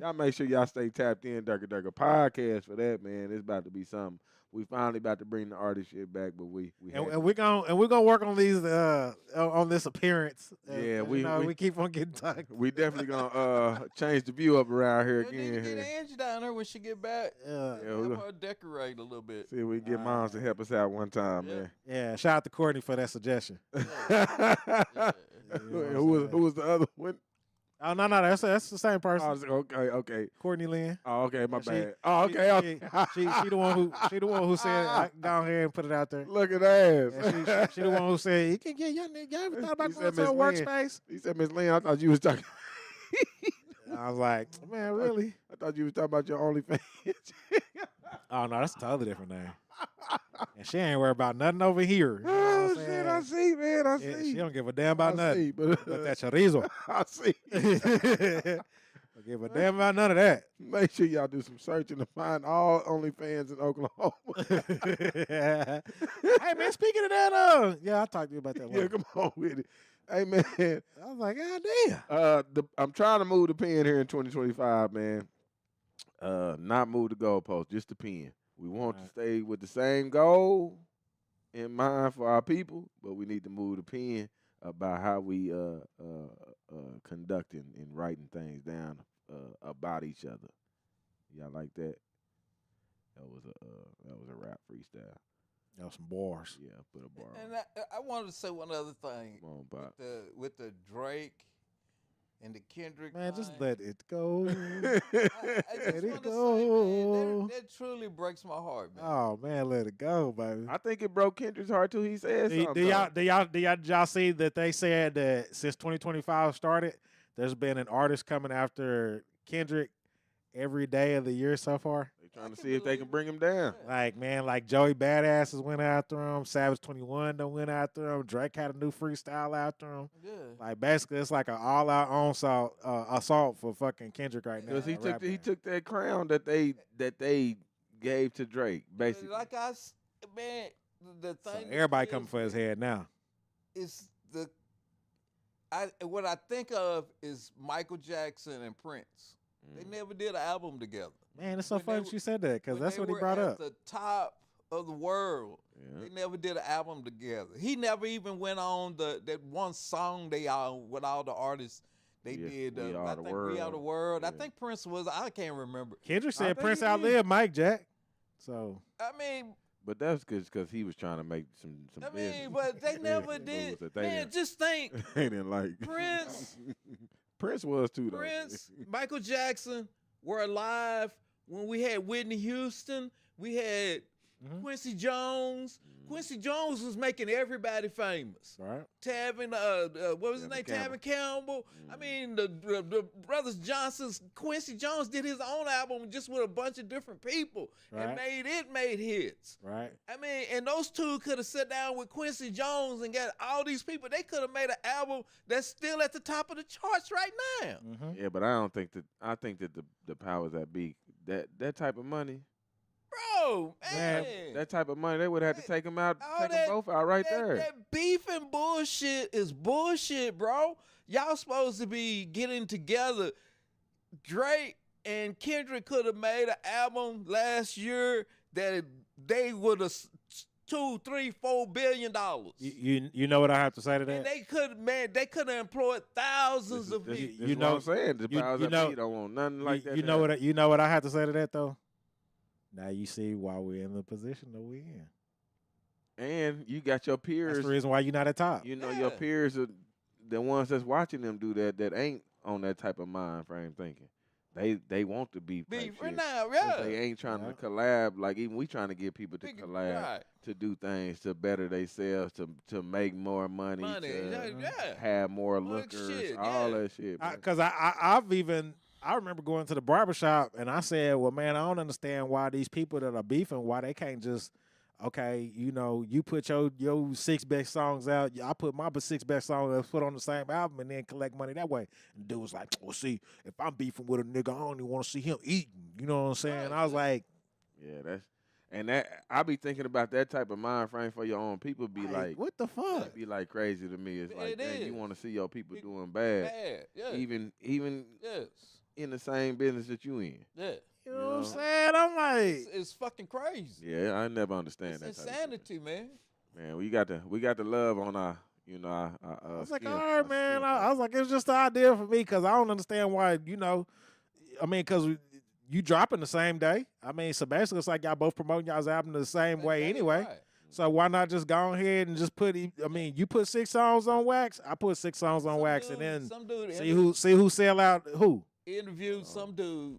S3: Y'all make sure y'all stay tapped in. Durka Durka Podcast for that, man. It's about to be something. We finally about to bring the artist shit back, but we
S4: and we're gonna work on these on this appearance.
S3: Yeah,
S4: we keep on getting tight.
S3: we definitely gonna change the view up around here
S5: We need to
S3: again.
S5: get
S3: Here.
S5: Angie down there when she get back.
S3: Yeah, we
S5: Help
S3: gonna
S5: her decorate a little bit.
S3: see if we can get moms to help us out one time,
S5: Yeah.
S3: man.
S4: Yeah, shout out to Courtney for that suggestion.
S5: Yeah.
S3: Who was the other one?
S4: Oh no, that's the same person.
S3: Oh, okay.
S4: Courtney Lynn.
S3: Oh, okay, my
S4: She-
S3: bad. Oh, okay. Okay.
S4: She the one who said go ahead and put it out there.
S3: Look at that.
S4: Yeah, she the one who said you can get young nigga. You ever thought about
S3: He
S4: going
S3: said
S4: to a
S3: Miss Lynn.
S4: workspace?
S3: He said, Miss Lynn, I thought you was talking.
S4: I was like, man, really?
S3: I thought you was talking about your OnlyFans.
S4: Oh no, that's a totally different name. And she ain't worried about nothing over here. You know what
S3: Oh
S4: I'm
S3: shit!
S4: saying?
S3: I see, man. I
S4: Yeah,
S3: see.
S4: she don't give a damn about
S3: I
S4: nothing.
S3: see, but
S4: But that chorizo.
S3: I see.
S4: Don't give a damn about none of that.
S3: Make sure y'all do some searching to find all OnlyFans in Oklahoma.
S4: Hey man, speaking of that, yeah, I'll talk to you about that
S3: Yeah,
S4: later.
S3: come on with it. Hey man,
S4: I was like, God damn.
S3: I'm trying to move the pen here in 2025, man. Not move the goalpost, just the pen. We want to
S4: Right.
S3: stay with the same goal in mind for our people, but we need to move the pen about how we conducting and writing things down about each other. Y'all like that? That was a rap freestyle.
S4: That was some bars.
S3: Yeah, put a bar.
S5: And I wanted to say one other thing
S3: Come on, Bob.
S5: with the Drake and the Kendrick.
S4: Man, just
S5: line.
S4: let it go.
S5: I
S4: Let
S5: just
S4: it
S5: want to say,
S4: go.
S5: man, that truly breaks my heart, man.
S4: Oh man, let it go, baby.
S3: I think it broke Kendrick's heart too. He said something.
S4: Did y'all see that they said that since 2025 started, there's been an artist coming after Kendrick every day of the year so far?
S3: They trying to see if they can bring him down.
S4: Like, man, like Joey Badasses went after him. Savage 21 done went after him. Drake had a new freestyle after him.
S5: Yeah.
S4: Like, basically, it's like an all-out assault for fucking Kendrick right now.
S3: Because he
S4: the
S3: took
S4: rap
S3: he
S4: game.
S3: took that crown that they gave to Drake, basically.
S5: Like man, the
S4: So
S5: thing.
S4: everybody coming for his head now.
S5: Is what I think of is Michael Jackson and Prince. They never did an album together.
S4: Man, it's so
S5: When they
S4: funny
S5: were-
S4: that you said that because
S5: When
S4: that's
S5: they
S4: what he
S5: were
S4: brought
S5: at
S4: up.
S5: the top of the world.
S3: Yeah.
S5: They never did an album together. He never even went on that one song they all with all the artists they
S3: Yeah,
S5: did.
S3: We Are
S5: I
S3: the
S5: think We Are the
S3: World.
S5: World. I
S3: Yeah.
S5: think Prince was. I can't remember.
S4: Kendrick
S3: I
S4: said
S3: think
S4: Prince
S3: he did.
S4: outlived Mike Jack. So,
S5: I mean,
S3: But that's because he was trying to make some business.
S5: but they never
S3: Business
S5: did.
S3: moves that they
S5: Man,
S3: didn't-
S5: just think.
S3: They didn't like
S5: Prince.
S3: Prince was too though.
S5: Prince, Michael Jackson were alive when we had Whitney Houston. We had
S4: Mhm.
S5: Quincy Jones. Quincy Jones was making everybody famous.
S4: right?
S5: Tavin, what was his name?
S3: Tavin
S5: Tavin Campbell. I mean, the brothers Johnson's. Quincy Jones did his own album just with a bunch of different people and
S4: Right.
S5: made hits.
S4: Right.
S5: I mean, and those two could have sat down with Quincy Jones and got all these people. They could have made an album that's still at the top of the charts right now.
S4: Mm-hmm.
S3: Yeah, but I think that the powers that be that type of money,
S5: Bro, man.
S3: that type of money, they would have to take them out,
S5: All
S3: take them
S5: that-
S3: both out right there.
S5: That beef and bullshit is bullshit, bro. Y'all supposed to be getting together. Drake and Kendrick could have made an album last year that they would have $2, $3, $4 billion.
S4: You know what I have to say to
S5: And
S4: that?
S5: they could have employed thousands of
S3: This
S5: people.
S3: is
S4: You
S3: what
S4: know-
S3: I'm saying. The
S4: you-
S3: powers
S4: you
S3: that
S4: know-
S3: be don't want nothing like that.
S4: You know what I have to say to that though? Now you see why we're in the position that we're in.
S3: And you got your
S4: That's
S3: peers.
S4: the reason why you're not at top.
S3: You know your
S5: Yeah.
S3: peers are the ones that's watching them do that ain't on that type of mind frame thinking. they want to beef type
S5: Beef
S3: shit.
S5: now,
S3: 'Cause
S5: yeah.
S3: They ain't trying
S4: Yeah.
S3: to collab. Like even we trying to get people to
S5: Nigga,
S3: collab,
S5: right.
S3: to do things to better themselves, to make more money, to
S5: yeah.
S3: have more
S5: More
S3: lookers,
S5: shit,
S3: all
S5: yeah.
S3: that shit. man.
S4: Because I remember going to the barbershop and I said, well, man, I don't understand why these people that are beefing, why they can't just, okay, you put your 6 best songs out, I put my 6 best songs, put on the same album, and then collect money that way. And dude was like, well, see, if I'm beefing with a nigga, I don't even want to see him eating. You know what I'm saying?
S5: Right.
S4: I was like,
S3: that I be thinking about that type of mind frame for your own people. Be like,
S4: what the fuck?
S3: be like crazy to me. It's like,
S5: It
S3: dang, you
S5: is.
S3: want to see your people doing bad,
S5: Bad, yeah.
S3: even
S5: yes.
S3: in the same business that you in.
S5: Yeah.
S4: You know what I'm saying? I'm like,
S5: It's fucking crazy.
S3: Yeah, I never understand
S5: It's
S3: that. type of shit.
S5: insanity, man.
S3: Man, we got the love on our,
S4: I was like,
S3: skin-
S4: all
S3: our
S4: right, man.
S3: skin
S4: I was like, it's just the idea for me because I don't understand why, I mean, because you dropping the same day. I mean, so basically, it's like y'all both promoting y'all's album the same way anyway.
S5: Right.
S4: So why not just go ahead and just put? I mean, you put 6 songs on wax. I put 6 songs on wax, and then
S5: some dude
S4: see who sell out who.
S5: interviewed some dude,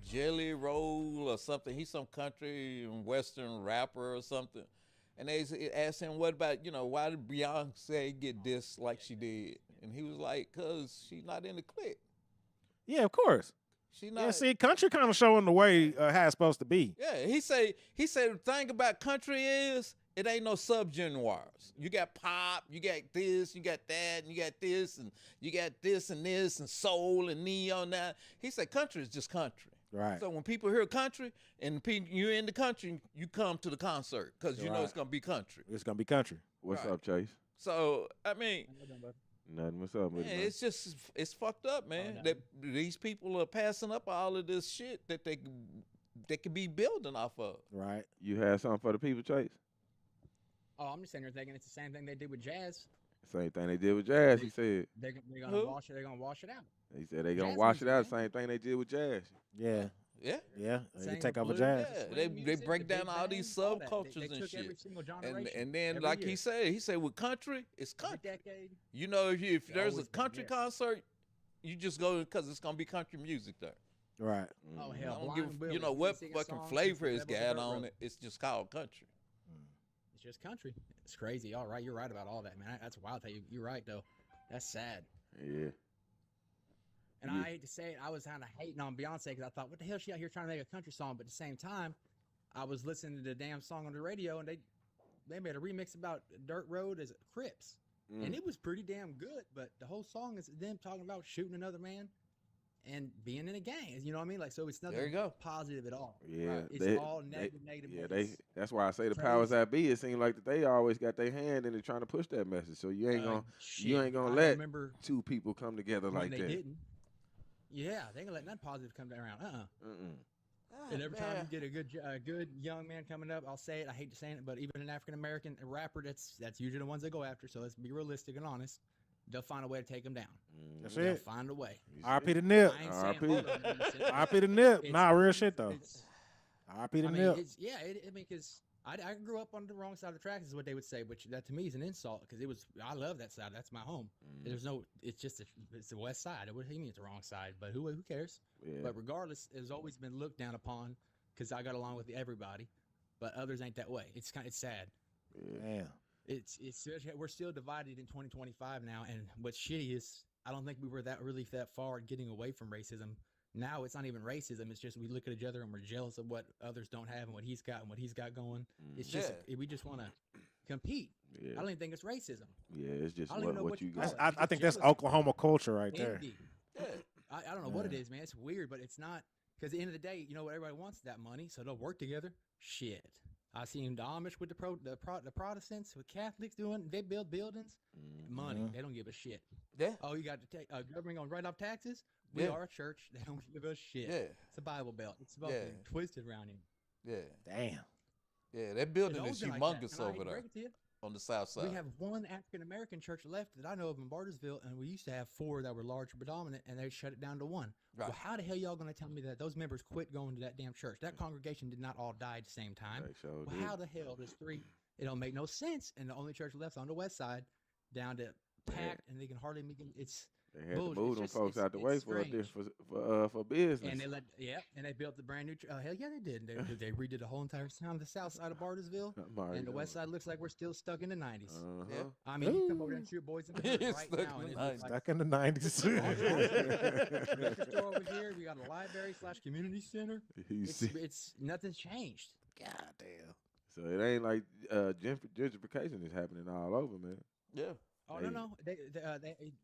S5: Jelly Roll or something. He's some country and western rapper or something. And they asked him, what about, why did Beyonce get dissed like she did? And he was like, because she's not in the clique.
S4: Yeah, of course.
S5: She not.
S4: Yeah, see, country kind of showing the way how it's supposed to be.
S5: Yeah, he said the thing about country is it ain't no subgenres. You got pop, you got this, you got that, and you got this, and you got this and this, and soul and neo now. He said country is just country.
S4: Right.
S5: So when people hear country and you're in the country, you come to the concert because you know it's gonna be country.
S4: It's gonna be country.
S3: What's
S5: Right.
S3: up, Chase?
S5: So I mean,
S3: Nothing. What's up, with
S5: man,
S3: it, man?
S5: it's just it's fucked up, man. That these people are passing up all of this shit that they could be building off of.
S4: Right.
S3: You had something for the people, Chase?
S9: Oh, I'm just sitting here thinking it's the same thing they did with jazz.
S3: Same thing they did with jazz. He said.
S9: They're gonna
S5: Who?
S9: wash it. They're gonna wash it out.
S3: He said they gonna
S9: Jazz
S3: wash it
S9: music,
S3: out.
S9: man.
S3: Same thing they did with jazz.
S4: Yeah.
S5: Yeah.
S4: Yeah. They
S9: Same
S4: take over
S9: blues,
S4: jazz.
S5: Yeah,
S9: swing
S5: they
S9: music,
S5: break
S9: the
S5: down
S9: big
S5: all these
S9: band, all that.
S5: subcultures
S9: They
S5: and
S9: took
S5: shit.
S9: every single generation,
S5: And then
S9: every
S5: like
S9: year,
S5: he said with country, it's
S9: every
S5: country.
S9: decade.
S5: You know, if there's a
S9: always been,
S5: country
S9: yeah.
S5: concert, you just go because it's gonna be country music there.
S4: Right.
S9: Oh
S5: I
S9: hell,
S5: don't
S9: Blind
S5: give
S9: Willie,
S5: you know
S9: he
S5: what
S9: sing a
S5: fucking
S9: song
S5: flavor
S9: since
S5: it's
S9: the
S5: got
S9: Rebel
S5: on
S9: Road.
S5: it. It's just called country.
S9: It's just country. It's crazy. All right, you're right about all that, man. That's wild. You're right though. That's sad.
S3: Yeah.
S9: And
S3: Yeah.
S9: I hate to say it, I was kind of hating on Beyonce because I thought, what the hell, she out here trying to make a country song? But at the same time, I was listening to the damn song on the radio, and they made a remix about Dirt Road as Crips, and it was pretty damn good. But the whole song is them talking about shooting another man and being in a gang. You know what I mean? Like, so it's nothing
S5: There you go.
S9: positive at all.
S3: Yeah,
S9: It's all negative.
S3: Yeah,
S9: negative.
S3: That's why I say the
S9: Crazy.
S3: powers that be. It seems like that they always got their hand in it trying to push that message. So you ain't gonna let
S9: remember
S3: two people come together
S9: when
S3: like
S9: they
S3: that.
S9: didn't. Yeah, they ain't gonna let nothing positive come around. And every time you get a good young man coming up, I'll say it. I hate to say it, but even an African American rapper, that's usually the ones they go after. So let's be realistic and honest. They'll find a way to take them down.
S4: That's
S9: They'll
S4: it.
S9: find a way.
S4: R.P. the Nip.
S9: I ain't
S3: R.P.
S9: saying all of them, I'm just saying-
S4: R.P. the Nip.
S9: It's-
S4: Nah, real shit though.
S9: it's-
S4: R.P. the
S9: I mean,
S4: Nip.
S9: it's, yeah, I mean, because I grew up on the wrong side of the tracks, is what they would say, which that to me is an insult because I love that side. That's my home. There's no, it's just, it's the west side. What do you mean it's the wrong side? But who cares?
S3: Yeah.
S9: But regardless, it's always been looked down upon because I got along with everybody, but others ain't that way. It's sad.
S4: Damn.
S9: It's we're still divided in 2025 now, and what's shitty is I don't think we were that far getting away from racism. Now it's not even racism. It's just we look at each other and we're jealous of what others don't have and what he's got and what he's got going. It's just we just want to compete.
S3: Yeah.
S9: I don't even think it's racism.
S3: Yeah, it's just
S9: I don't even know
S3: what
S9: what
S3: you
S9: you
S3: got.
S9: call it.
S4: I think that's Oklahoma culture right there.
S9: Envy. I don't know what it is, man. It's weird, but it's not. Because at the end of the day, you know what everybody wants? That money, so they'll work together. Shit. I seen the Amish with the Protestants, with Catholics they build buildings. Money. They don't give a shit.
S5: Yeah.
S9: Oh, you got to take government gonna write off taxes? We
S5: Yeah.
S9: are a church. They don't give a shit.
S5: Yeah.
S9: It's a Bible Belt. It's fucking twisted around here.
S5: Yeah.
S4: Damn.
S5: Yeah, that building
S9: It's
S5: is
S9: always been like that,
S5: humongous
S9: and I hate
S5: over
S9: to
S5: there
S9: break it to you.
S5: on the south side.
S9: We have one African American church left that I know of in Bartersville, and we used to have 4 that were large and predominant, and they shut it down to 1.
S5: Right.
S9: Well, how the hell y'all going to tell me that those members quit going to that damn church? That congregation did not all die at the same time.
S3: They sure
S9: Well,
S3: did.
S9: how the hell does 3? It don't make no sense. And the only church left on the west side, down to packed, and they can hardly make it.
S3: They had to
S9: Bullshit.
S3: move
S9: It's
S3: them
S9: just-
S3: folks
S9: it's-
S3: out the
S9: it's
S3: way for
S9: strange.
S3: for business.
S9: And they and they built the brand new. Hell yeah, they did. They redid the whole entire town, the south side of Bartersville,
S3: I'm already
S9: and the west
S3: knowing.
S9: side looks like we're still stuck in the '90s.
S3: Uh-huh.
S9: I mean, you come over there and shoot boys in the hood
S5: It's
S9: right
S5: stuck
S9: now,
S5: in
S9: and
S5: the
S9: it looks
S5: 90s.
S9: like
S4: Back in the 90s.
S9: liquor store over here. We got a library / community center.
S3: You see?
S9: It's nothing's changed.
S4: God damn.
S3: So it ain't like gentrification is happening all over, man.
S5: Yeah.
S9: Oh
S3: Hey.
S9: no,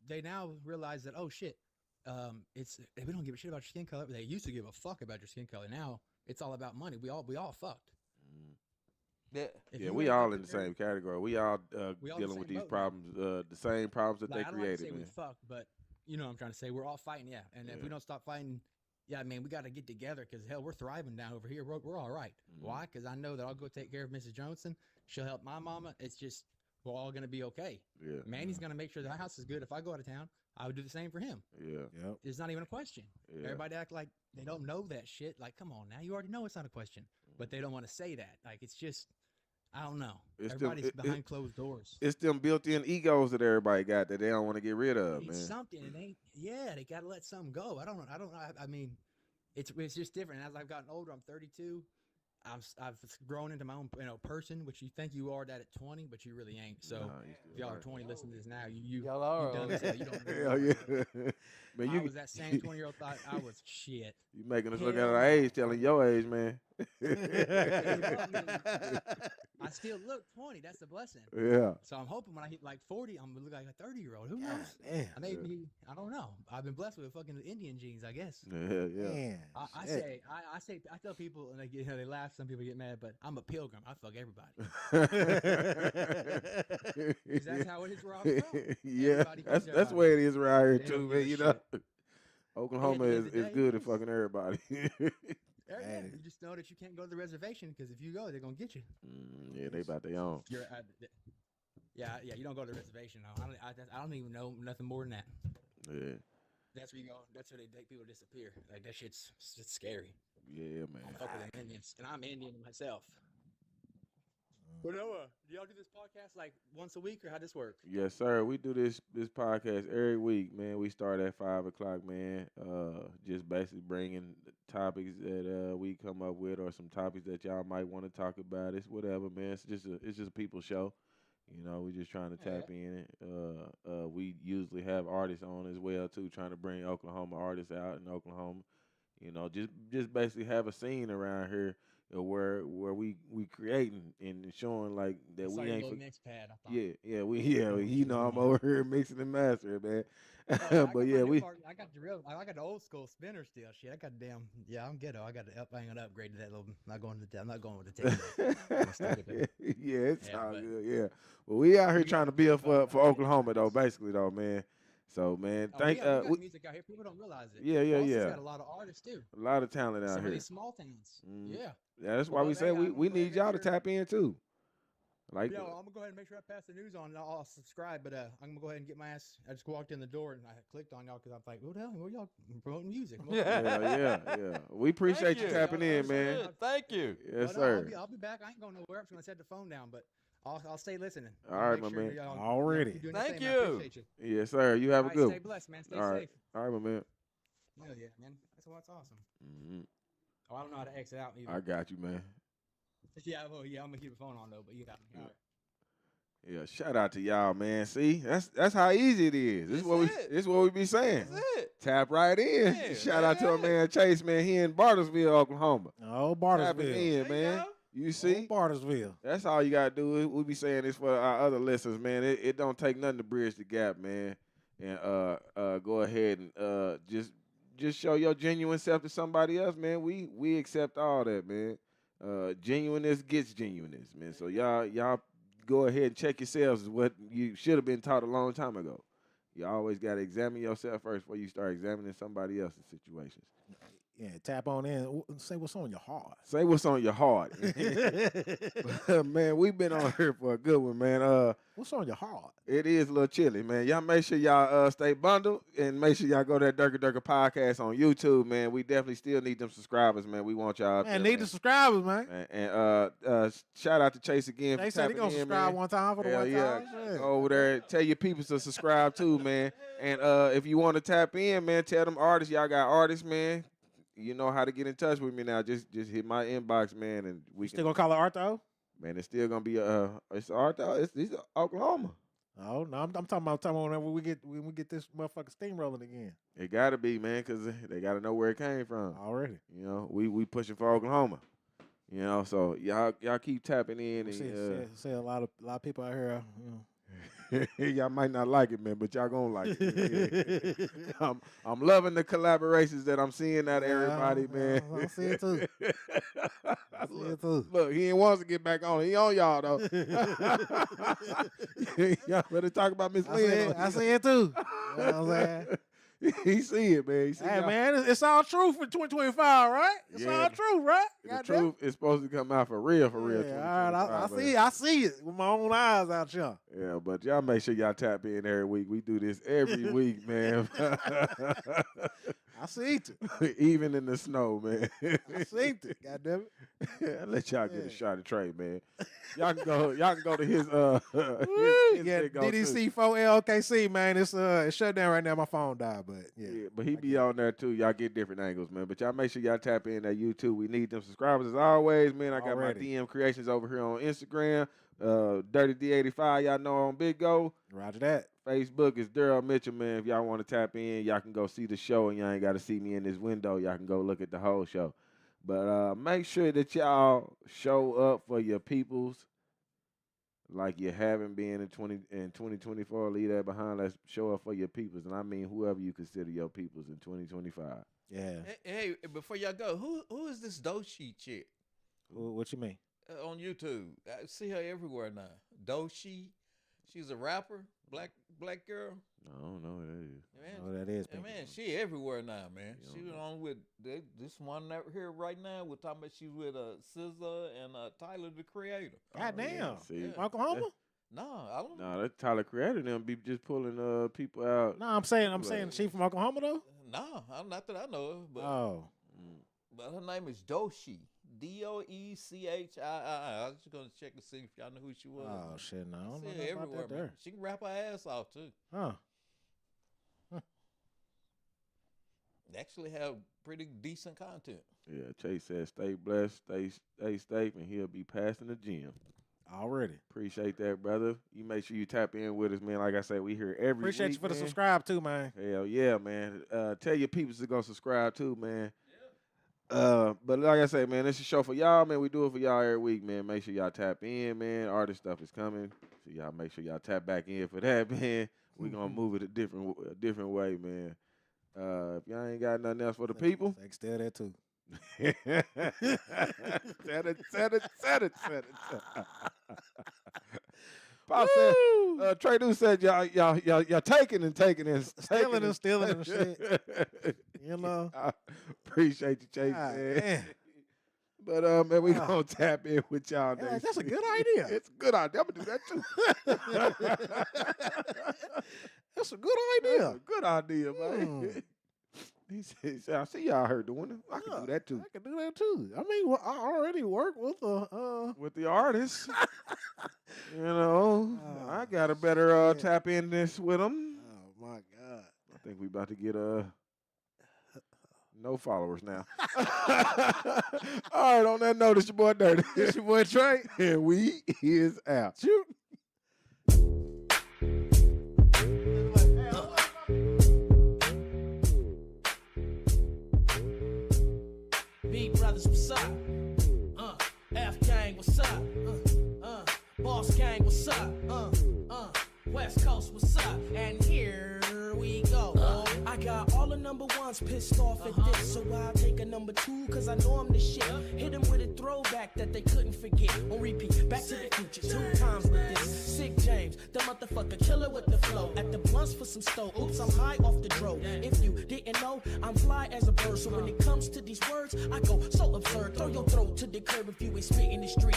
S9: they now realize that shit, we don't give a shit about your skin color. They used to give a fuck about your skin color. Now it's all about money. We all fucked.
S5: Yeah.
S9: If
S3: Yeah,
S9: you
S3: we
S9: ain't
S3: all
S9: got
S3: in the
S9: the very-
S3: same category. We all
S9: We all in the
S3: dealing with
S9: same
S3: these
S9: boat now.
S3: problems, the same problems that
S9: Like,
S3: they
S9: I don't like to say
S3: created,
S9: we
S3: man.
S9: fucked, but you know what I'm trying to say. We're all fighting, yeah. And if
S3: Yeah.
S9: we don't stop fighting, yeah, I mean, we got to get together because hell, we're thriving down over here. We're all right.
S3: Mm-hmm.
S9: Why? Because I know that I'll go take care of Mrs. Johnson. She'll help my mama. It's just we're all gonna be okay.
S3: Yeah,
S9: Manny's gonna make sure that our house is good. If I go out of town, I would do the same for him.
S3: yeah,
S4: Yep.
S9: It's not even a question.
S3: yeah.
S9: Everybody act like they don't know that shit. Like, come on now, you already know it's not a question, but they don't want to say that. Like, it's just, I don't know.
S3: It's them-
S9: Everybody's
S3: it-
S9: behind closed doors.
S3: It's them built-in egos that everybody got that they don't want to get rid of,
S9: It's
S3: man.
S9: something. It ain't. Yeah, they gotta let something go. I don't know. I mean, it's just different. As I've gotten older, I'm 32. I've grown into my own person, which you think you are that at 20, but you really ain't. So
S3: Nah, you still
S9: if y'all are
S3: learning.
S9: 20, listen to this now. You
S5: Y'all are.
S9: you done as hell. You don't know
S3: Hell
S9: what
S3: yeah, man.
S9: I
S3: You
S9: was that same 20-year-old thought I was shit.
S3: you making us look at
S9: Hell
S3: our
S9: no.
S3: age, telling your age, man.
S9: I still look 20. That's a blessing.
S3: Yeah.
S9: So I'm hoping when I hit like 40, I'm gonna look like a 30-year-old. Who knows?
S4: Damn.
S9: I may be. I don't know. I've been blessed with fucking Indian genes, I guess.
S3: Yeah, yeah.
S4: Man.
S9: I
S4: shit.
S9: I tell people, and they laugh. Some people get mad, but I'm a pilgrim. I fuck everybody. 'Cause that's how it is where I'm from.
S3: Yeah,
S9: Everybody
S3: that's
S9: fucks
S3: that's the way it is around here
S9: They
S3: too,
S9: don't
S3: man.
S9: give a
S3: You know,
S9: shit.
S3: Oklahoma
S9: At the
S3: is,
S9: end of the
S3: is
S9: day,
S3: good at
S9: yes.
S3: fucking everybody.
S9: Yeah,
S3: Hey.
S9: you just know that you can't go to the reservation because if you go, they're gonna get you.
S3: Yeah, they about their own.
S9: You're, yeah. You don't go to the reservation. No, I don't even know nothing more than that.
S3: Yeah,
S9: That's where you go. That's where they make people disappear. Like that shit's scary.
S3: yeah, man.
S9: I fuck with them Indians, and I'm Indian myself. But Noah, do y'all do this podcast like once a week, or how this work?
S3: Yes, sir. We do this podcast every week, man. We start at 5:00, man. Just basically bringing the topics that we come up with, or some topics that y'all might want to talk about. It's whatever, man. It's just a people show. You know, we just trying to tap in. We usually have artists on as well too, trying to bring Oklahoma artists out in Oklahoma. You know, just basically have a scene around here where we creating and showing like that
S9: Saw
S3: we
S9: your
S3: ain't.
S9: little mix pad. I thought.
S3: Yeah. You know, I'm over here mixing and mastering, man.
S9: Oh, I
S3: But
S9: got
S3: yeah,
S9: my new I got the old school spinner still. Shit, I got I'm ghetto. I got the I ain't gonna upgrade to that little. I'm not going with the tape.
S3: Yeah, it's
S9: Yeah,
S3: all
S9: but-
S3: good. Yeah, well, we out here
S9: We
S3: trying
S9: got
S3: to build
S9: music
S3: for
S9: out here.
S3: Oklahoma though, basically though, man. So man,
S9: Oh,
S3: thank
S9: we got
S3: we,
S9: music out here. People don't realize it.
S3: Yeah, yeah,
S9: Boston's
S3: yeah.
S9: got a lot of artists too.
S3: a lot of talent out
S9: Some of
S3: here.
S9: these small towns.
S3: Mm.
S9: Yeah.
S3: Yeah, that's why
S9: Well,
S3: we
S9: hey,
S3: say
S9: I'm
S3: we
S9: gonna
S3: we
S9: go ahead
S3: need
S9: and
S3: y'all
S9: make
S3: to
S9: sure-
S3: tap in too. Like,
S9: Yo, I'm gonna go ahead and make sure I pass the news on. I'll subscribe, but I'm gonna go ahead and get my ass. I just walked in the door and I clicked on y'all because I'm like, what the hell? Where y'all promoting music?
S3: yeah. We appreciate you
S5: you.
S3: tapping in,
S9: Y'all
S3: man.
S9: understand.
S5: Thank you.
S3: Yes,
S9: But,
S3: sir.
S9: I'll be back. I ain't going nowhere. I'm just gonna set the phone down, but I'll stay listening.
S3: All
S9: I'll
S3: right,
S9: make
S3: my man.
S9: y'all
S4: Already.
S9: keep doing your
S5: Thank
S9: thing, man. I
S5: you.
S9: appreciate you.
S3: Yes, sir. You have
S9: All
S3: a
S9: right,
S3: good
S9: stay
S3: one.
S9: blessed, man. Stay
S3: All right.
S9: safe.
S3: All right, my man.
S9: Hell yeah, man. That's what's awesome.
S3: hmm
S9: Oh, I don't know how to exit out either.
S3: I got you, man.
S9: Yeah, well, yeah, I'm gonna keep the phone on though, but you got me. All right.
S3: Yeah, shout out to y'all, man. See, that's how easy it is. This is what
S5: That's it.
S3: this is what we be saying.
S5: That's it.
S3: Tap right in.
S5: Yeah,
S3: Shout out to our
S5: yeah.
S3: man Chase, man. He in Bartersville, Oklahoma.
S4: Oh,
S3: Tapping
S4: Bartersville.
S3: in,
S5: There you
S3: man.
S5: go.
S3: You see,
S4: Oh, Bartersville.
S3: that's all you gotta do. We be saying this for our other listeners, man. It don't take nothing to bridge the gap, man. And go ahead and just show your genuine self to somebody else, man. We accept all that, man. Genuineness gets genuineness, man. So y'all go ahead and check yourselves is what you should have been taught a long time ago. You always gotta examine yourself first before you start examining somebody else's situations.
S4: Yeah, tap on in. Say what's on your heart.
S3: Say what's on your heart. Man, we've been on here for a good one, man.
S4: What's on your heart?
S3: It is a little chilly, man. Y'all make sure y'all stay bundled and make sure y'all go to that Durka Durka Podcast on YouTube, man. We definitely still need them subscribers, man. We want y'all up
S4: Man,
S3: there,
S4: need the subscribers, man.
S3: And shout out to Chase again
S4: They
S3: for
S4: said he
S3: tapping
S4: gonna
S3: in,
S4: subscribe
S3: man.
S4: one time for the
S3: Hell
S4: one
S3: yeah.
S4: time. Shit.
S3: Go over there. Tell your people to subscribe too, man. And if you want to tap in, man, tell them artists. Y'all got artists, man. You know how to get in touch with me now. Just hit my inbox, man, and we
S4: Still gonna call it Arto?
S3: Man, it's still gonna be it's Arto. It's Oklahoma.
S4: Oh no, I'm talking about whenever we get this motherfucker steamrolling again.
S3: It gotta be, man, because they gotta know where it came from.
S4: Already.
S3: You know, we pushing for Oklahoma. You know, so y'all keep tapping in and
S4: see a lot of people out here. You know.
S3: Y'all might not like it, man, but y'all gonna like it. I'm loving the collaborations that I'm seeing out of everybody, man.
S4: I see it too. I see it too.
S3: Look, he ain't wants to get back on. He on y'all though. Y'all better talk about Miss Lynn.
S4: I see it too. You know what I'm saying?
S3: He see it, man. He see
S4: hey,
S3: y'all.
S4: man, it's all true for 2025, right? It's all true, right?
S3: The truth is supposed to come out for real.
S4: Yeah, all right, I see it with my own eyes out here.
S3: Yeah, but y'all make sure y'all tap in every week. We do this every week, man.
S4: I see it.
S3: Even in the snow, man.
S4: I see it. God damn it.
S3: I'll let y'all get a shot of Trey, man. Y'all can go to his his
S4: DDC4LKC, man. It's shut down right now. My phone died, but yeah.
S3: But he be on there too. Y'all get different angles, man. But y'all make sure y'all tap in that YouTube. We need them subscribers as always, man. I got my DM creations over here on Instagram. Dirty D85, y'all know on Big Go.
S4: Roger that.
S3: Facebook is Daryl Mitchell, man. If y'all want to tap in, y'all can go see the show, and y'all ain't got to see me in this window. Y'all can go look at the whole show. But make sure that y'all show up for your peoples like you haven't been in 2024. Leave that behind. Let's show up for your peoples, and I mean whoever you consider your peoples in 2025.
S4: Yeah.
S5: Hey, before y'all go, who is this Doshi chick?
S4: What you mean?
S5: On YouTube, I see her everywhere now. Doshi, she's a rapper, black girl.
S3: I don't know who that is.
S5: Man,
S4: oh, that is.
S5: Man, she everywhere now, man. She was on with this one out here right now. We're talking about she's with SZA and Tyler the Creator.
S4: God damn.
S3: Yeah, see,
S4: Oklahoma?
S5: No, I don't.
S3: No, that Tyler Creator them be just pulling people out.
S4: No, I'm saying she from Oklahoma though.
S5: No, not that I know of. But, but her name is Doshi. Doechii. I was just gonna check and see if y'all know who she was.
S4: Oh shit, no, I don't know
S5: everywhere,
S4: about that there.
S5: She can rap her ass off too.
S4: Huh.
S5: Actually have pretty decent content.
S3: Yeah, Chase said, "Stay blessed, stay safe, and he'll be passing the gym."
S4: Already.
S3: Appreciate that, brother. You make sure you tap in with us, man. Like I say, we here every
S4: Appreciate
S3: week,
S4: you for the
S3: man.
S4: subscribe too, man.
S3: Hell yeah, man. Tell your people to go subscribe too, man. But like I say, man, this is a show for y'all, man. We do it for y'all every week, man. Make sure y'all tap in, man. Artist stuff is coming, so y'all make sure y'all tap back in for that, man. We gonna move it a different way, man. If y'all ain't got nothing else for the people,
S4: They can still that too.
S3: Set it. Pop said, Trey Deuce said y'all taking and
S4: stealing and shit. You know.
S3: I appreciate you, Chase. Man. But man, we gonna tap in with y'all next.
S4: That's a good idea.
S3: It's a good idea. I'm gonna do that too.
S4: That's a good idea.
S3: That's a good idea, man. He said, I see y'all here doing it. I can do that too.
S4: I can do that too. I mean, I already work with
S3: the artists. You know, I got a better tap in this with them.
S4: Oh my God!
S3: I think we about to get no followers now. All right, on that note, it's your boy Dirty.
S4: It's your boy Trey,
S3: and we is out.
S4: Shoot.
S10: Brothers, what's up? F gang, what's up? Boss gang, what's up? West Coast, what's up? And here we go. I got all the number ones pissed off at this, so I'll take a number two, cause I know I'm the shit. Hit 'em with a throwback that they couldn't forget. On repeat, back to the future, 2 times with this. Sick James. James, the motherfucker killer with the flow. At the blunts for some stove. Oops, I'm high off the dro. If you didn't know, I'm fly as a bird. So when it comes to these words, I go so absurd. Throw your throat to the curb if you ain't spitting the street.